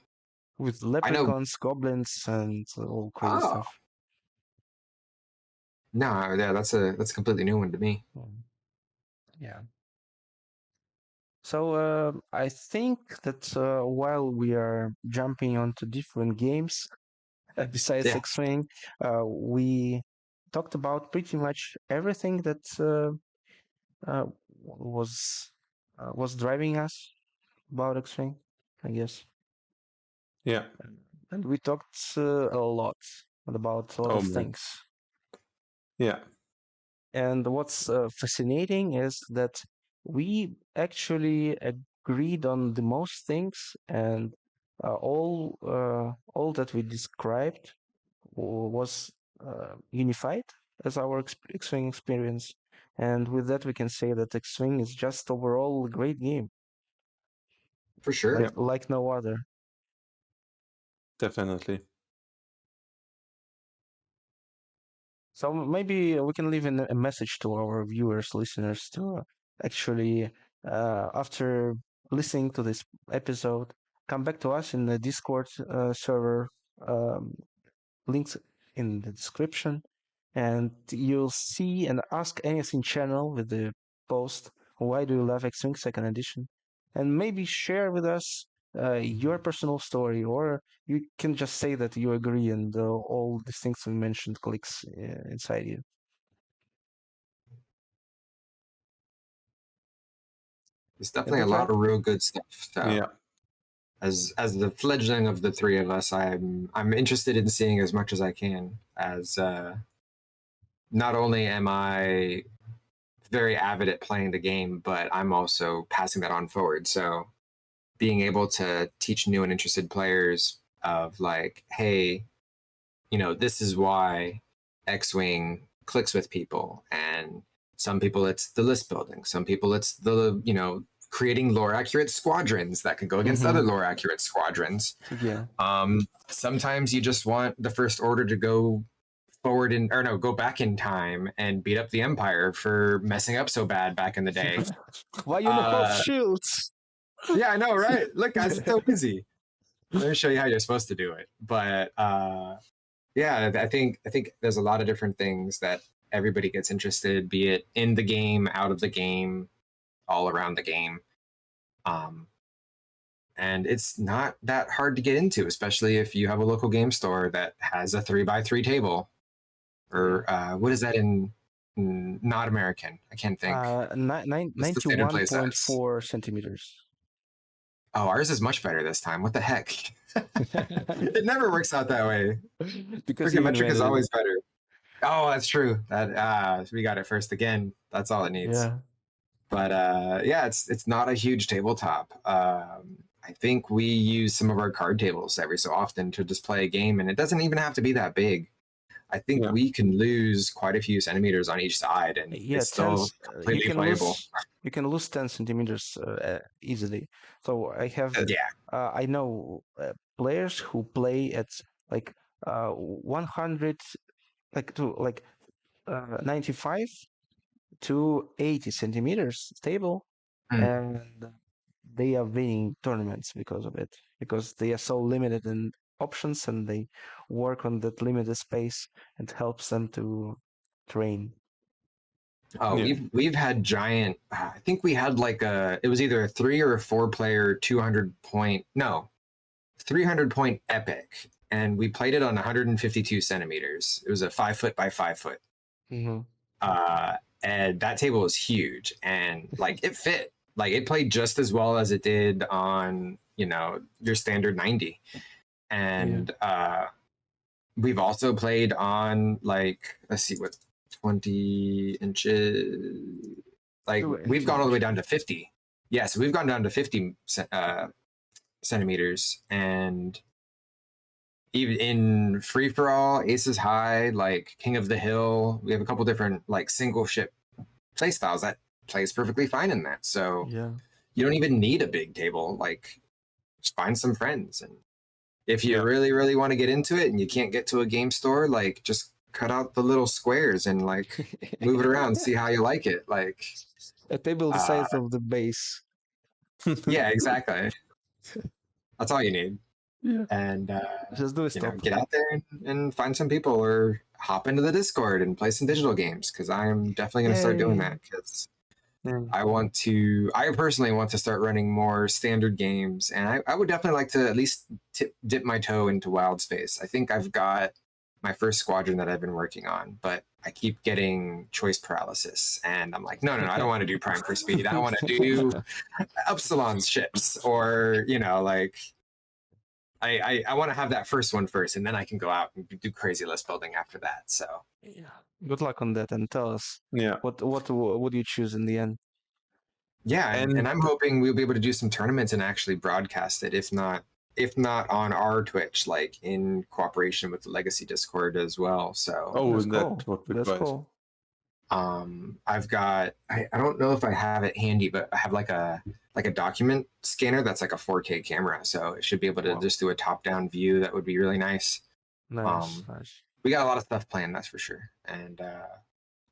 with I know. leprechauns, goblins, and all crazy Oh stuff. no, yeah, that's a completely new one to me. Yeah. So I think that while we are jumping onto different games, besides Yeah, X-Wing, we talked about pretty much everything that uh, was driving us about X-Wing, I guess. Yeah. And we talked a lot about a lot Oh of man. things. Yeah. And what's fascinating is that we actually agreed on the most things, and all that we described was unified as our X-Wing experience. And with that, we can say that X-Wing is just overall a great game, for sure. Yeah. like no other. Definitely. So maybe we can leave a message to our viewers, listeners, to actually, after listening to this episode, come back to us in the Discord server. Um, Links in the description, and you'll see and ask anything channel with the post. Why do you love X-Wing Second Edition? And maybe share with us your personal story, or you can just say that you agree and all these things we mentioned clicks inside you. There's And definitely a that's lot right. of real good stuff. So Yeah. as the fledgling of the three of us, I'm interested in seeing as much as I can. As not only am I very avid at playing the game, but I'm also passing that on forward. So being able to teach new and interested players of like, hey, you know, this is why X-Wing clicks with people, and some people it's the list building, some people it's the, you know, creating lore accurate squadrons that can go against other lore accurate squadrons. Yeah. Sometimes you just want the First Order to go forward in, or no, go back in time and beat up the Empire for messing up so bad back in the day. Why you know Uh, shields? yeah, I know, right? Look, guys, it's so easy. Let me show you how you're supposed to do it. But yeah, I think there's a lot of different things that everybody gets interested, be it in the game, out of the game, all around the game. Um, and it's not that hard to get into, especially if you have a local game store that has a 3x3 table. Or what is that in not American? I can't think. What's the standard play size? 91.4 centimeters. Oh, ours is much better this time. What the heck? It never works out that way. Because Freaking you metric is invented it. always better. Oh, that's true. That we got it first again. That's all it needs. Yeah. But yeah, it's not a huge tabletop. I think we use some of our card tables every so often to just play a game, and it doesn't even have to be that big. I think Yeah. we can lose quite a few centimeters on each side, and Yeah, it's still completely playable. you can lose 10 centimeters easily. So Yeah. I know players who play at like 100, like to like 95 to 80 centimeters stable, Mm. and they are winning tournaments because of it, because they are so limited in options, and they work on that limited space, and helps them to train. Oh, Yeah. we've had giant. I think we had like it was either a 3 or 4 player 200 point. No, 300 point epic, and we played it on 152 centimeters. It was a 5 foot by 5 foot. Mm-hmm. And that table was huge, and like it fit. Like it played just as well as it did on, you know, your standard 90. And we've also played on like, let's see, what, 20 inches. Like we've gone all the way down to 50. Yeah, so we've gone down to 50 centimeters, and even in free for all, Aces High, like King of the Hill, we have a couple different like single ship play styles that plays perfectly fine in that. So Yeah. you don't even need a big table. Like, just find some friends, and if you Yeah. really, really want to get into it and you can't get to a game store, like just cut out the little squares and like move it around, see how you like it. Like a table the size of the base. yeah, exactly. That's all you need. Yeah. And Just do a you know, stop. get out there and find some people, or hop into the Discord and play some digital games, because I'm definitely going to start doing that, because I personally want to start running more standard games, and I would definitely like to at least dip my toe into Wild Space. I think I've got my first squadron that I've been working on, but I keep getting choice paralysis, and I'm like, no, I don't want to do Prime for Speed. I want to do Upsilon's ships, or you know, like I want to have that first one first, and then I can go out and do crazy list building after that. So Yeah. Good luck on that, and tell us Yeah. what would you choose in the end. yeah, and And I'm hoping we'll be able to do some tournaments and actually broadcast it, if not on our Twitch, like in cooperation with the Legacy Discord as well. So That's that cool. would be That's great. cool. I've got, I don't know if I have it handy, but I have like a document scanner that's like a 4K camera, so it should be able to Wow. just do a top-down view. That would be really nice. Nice, nice. We got a lot of stuff planned, that's for sure, and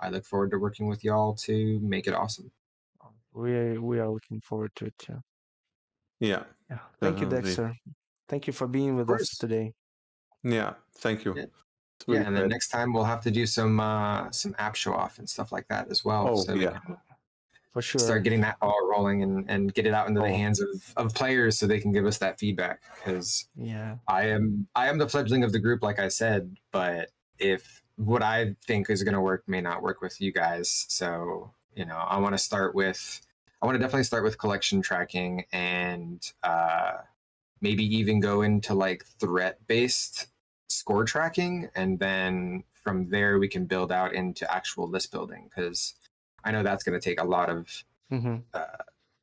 I look forward to working with y'all to make it awesome. We are looking forward to it too. Yeah. Yeah. Thank you, Definitely. Dexter. Thank you for being with us course. today. Yeah. Thank you. Yeah. It's really And then great. next time we'll have to do some app show off and stuff like that as well. Oh, So we yeah. can For sure. start getting that ball rolling and get it out into the Oh. hands of players, so they can give us that feedback. Because Yeah. I am the fledgling of the group, like I said, but if what I think is going to work may not work with you guys. So, you know, I want to definitely start with collection tracking, and maybe even go into like threat-based score tracking, and then from there we can build out into actual list building, because I know that's going to take a lot of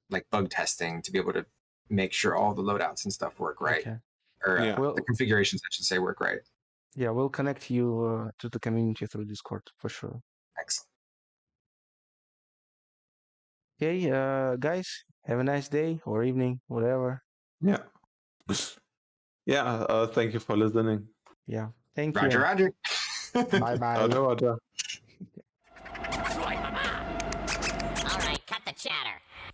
like bug testing to be able to make sure all the loadouts and stuff work right. Okay. Or Yeah. Well, the configurations, I should say, work right. yeah, we'll connect you to the community through Discord for sure. Excellent. Okay, guys, have a nice day or evening, whatever. Yeah. Yeah. Thank you for listening. Yeah. Thank Roger, you. Roger. Bye bye. Roger.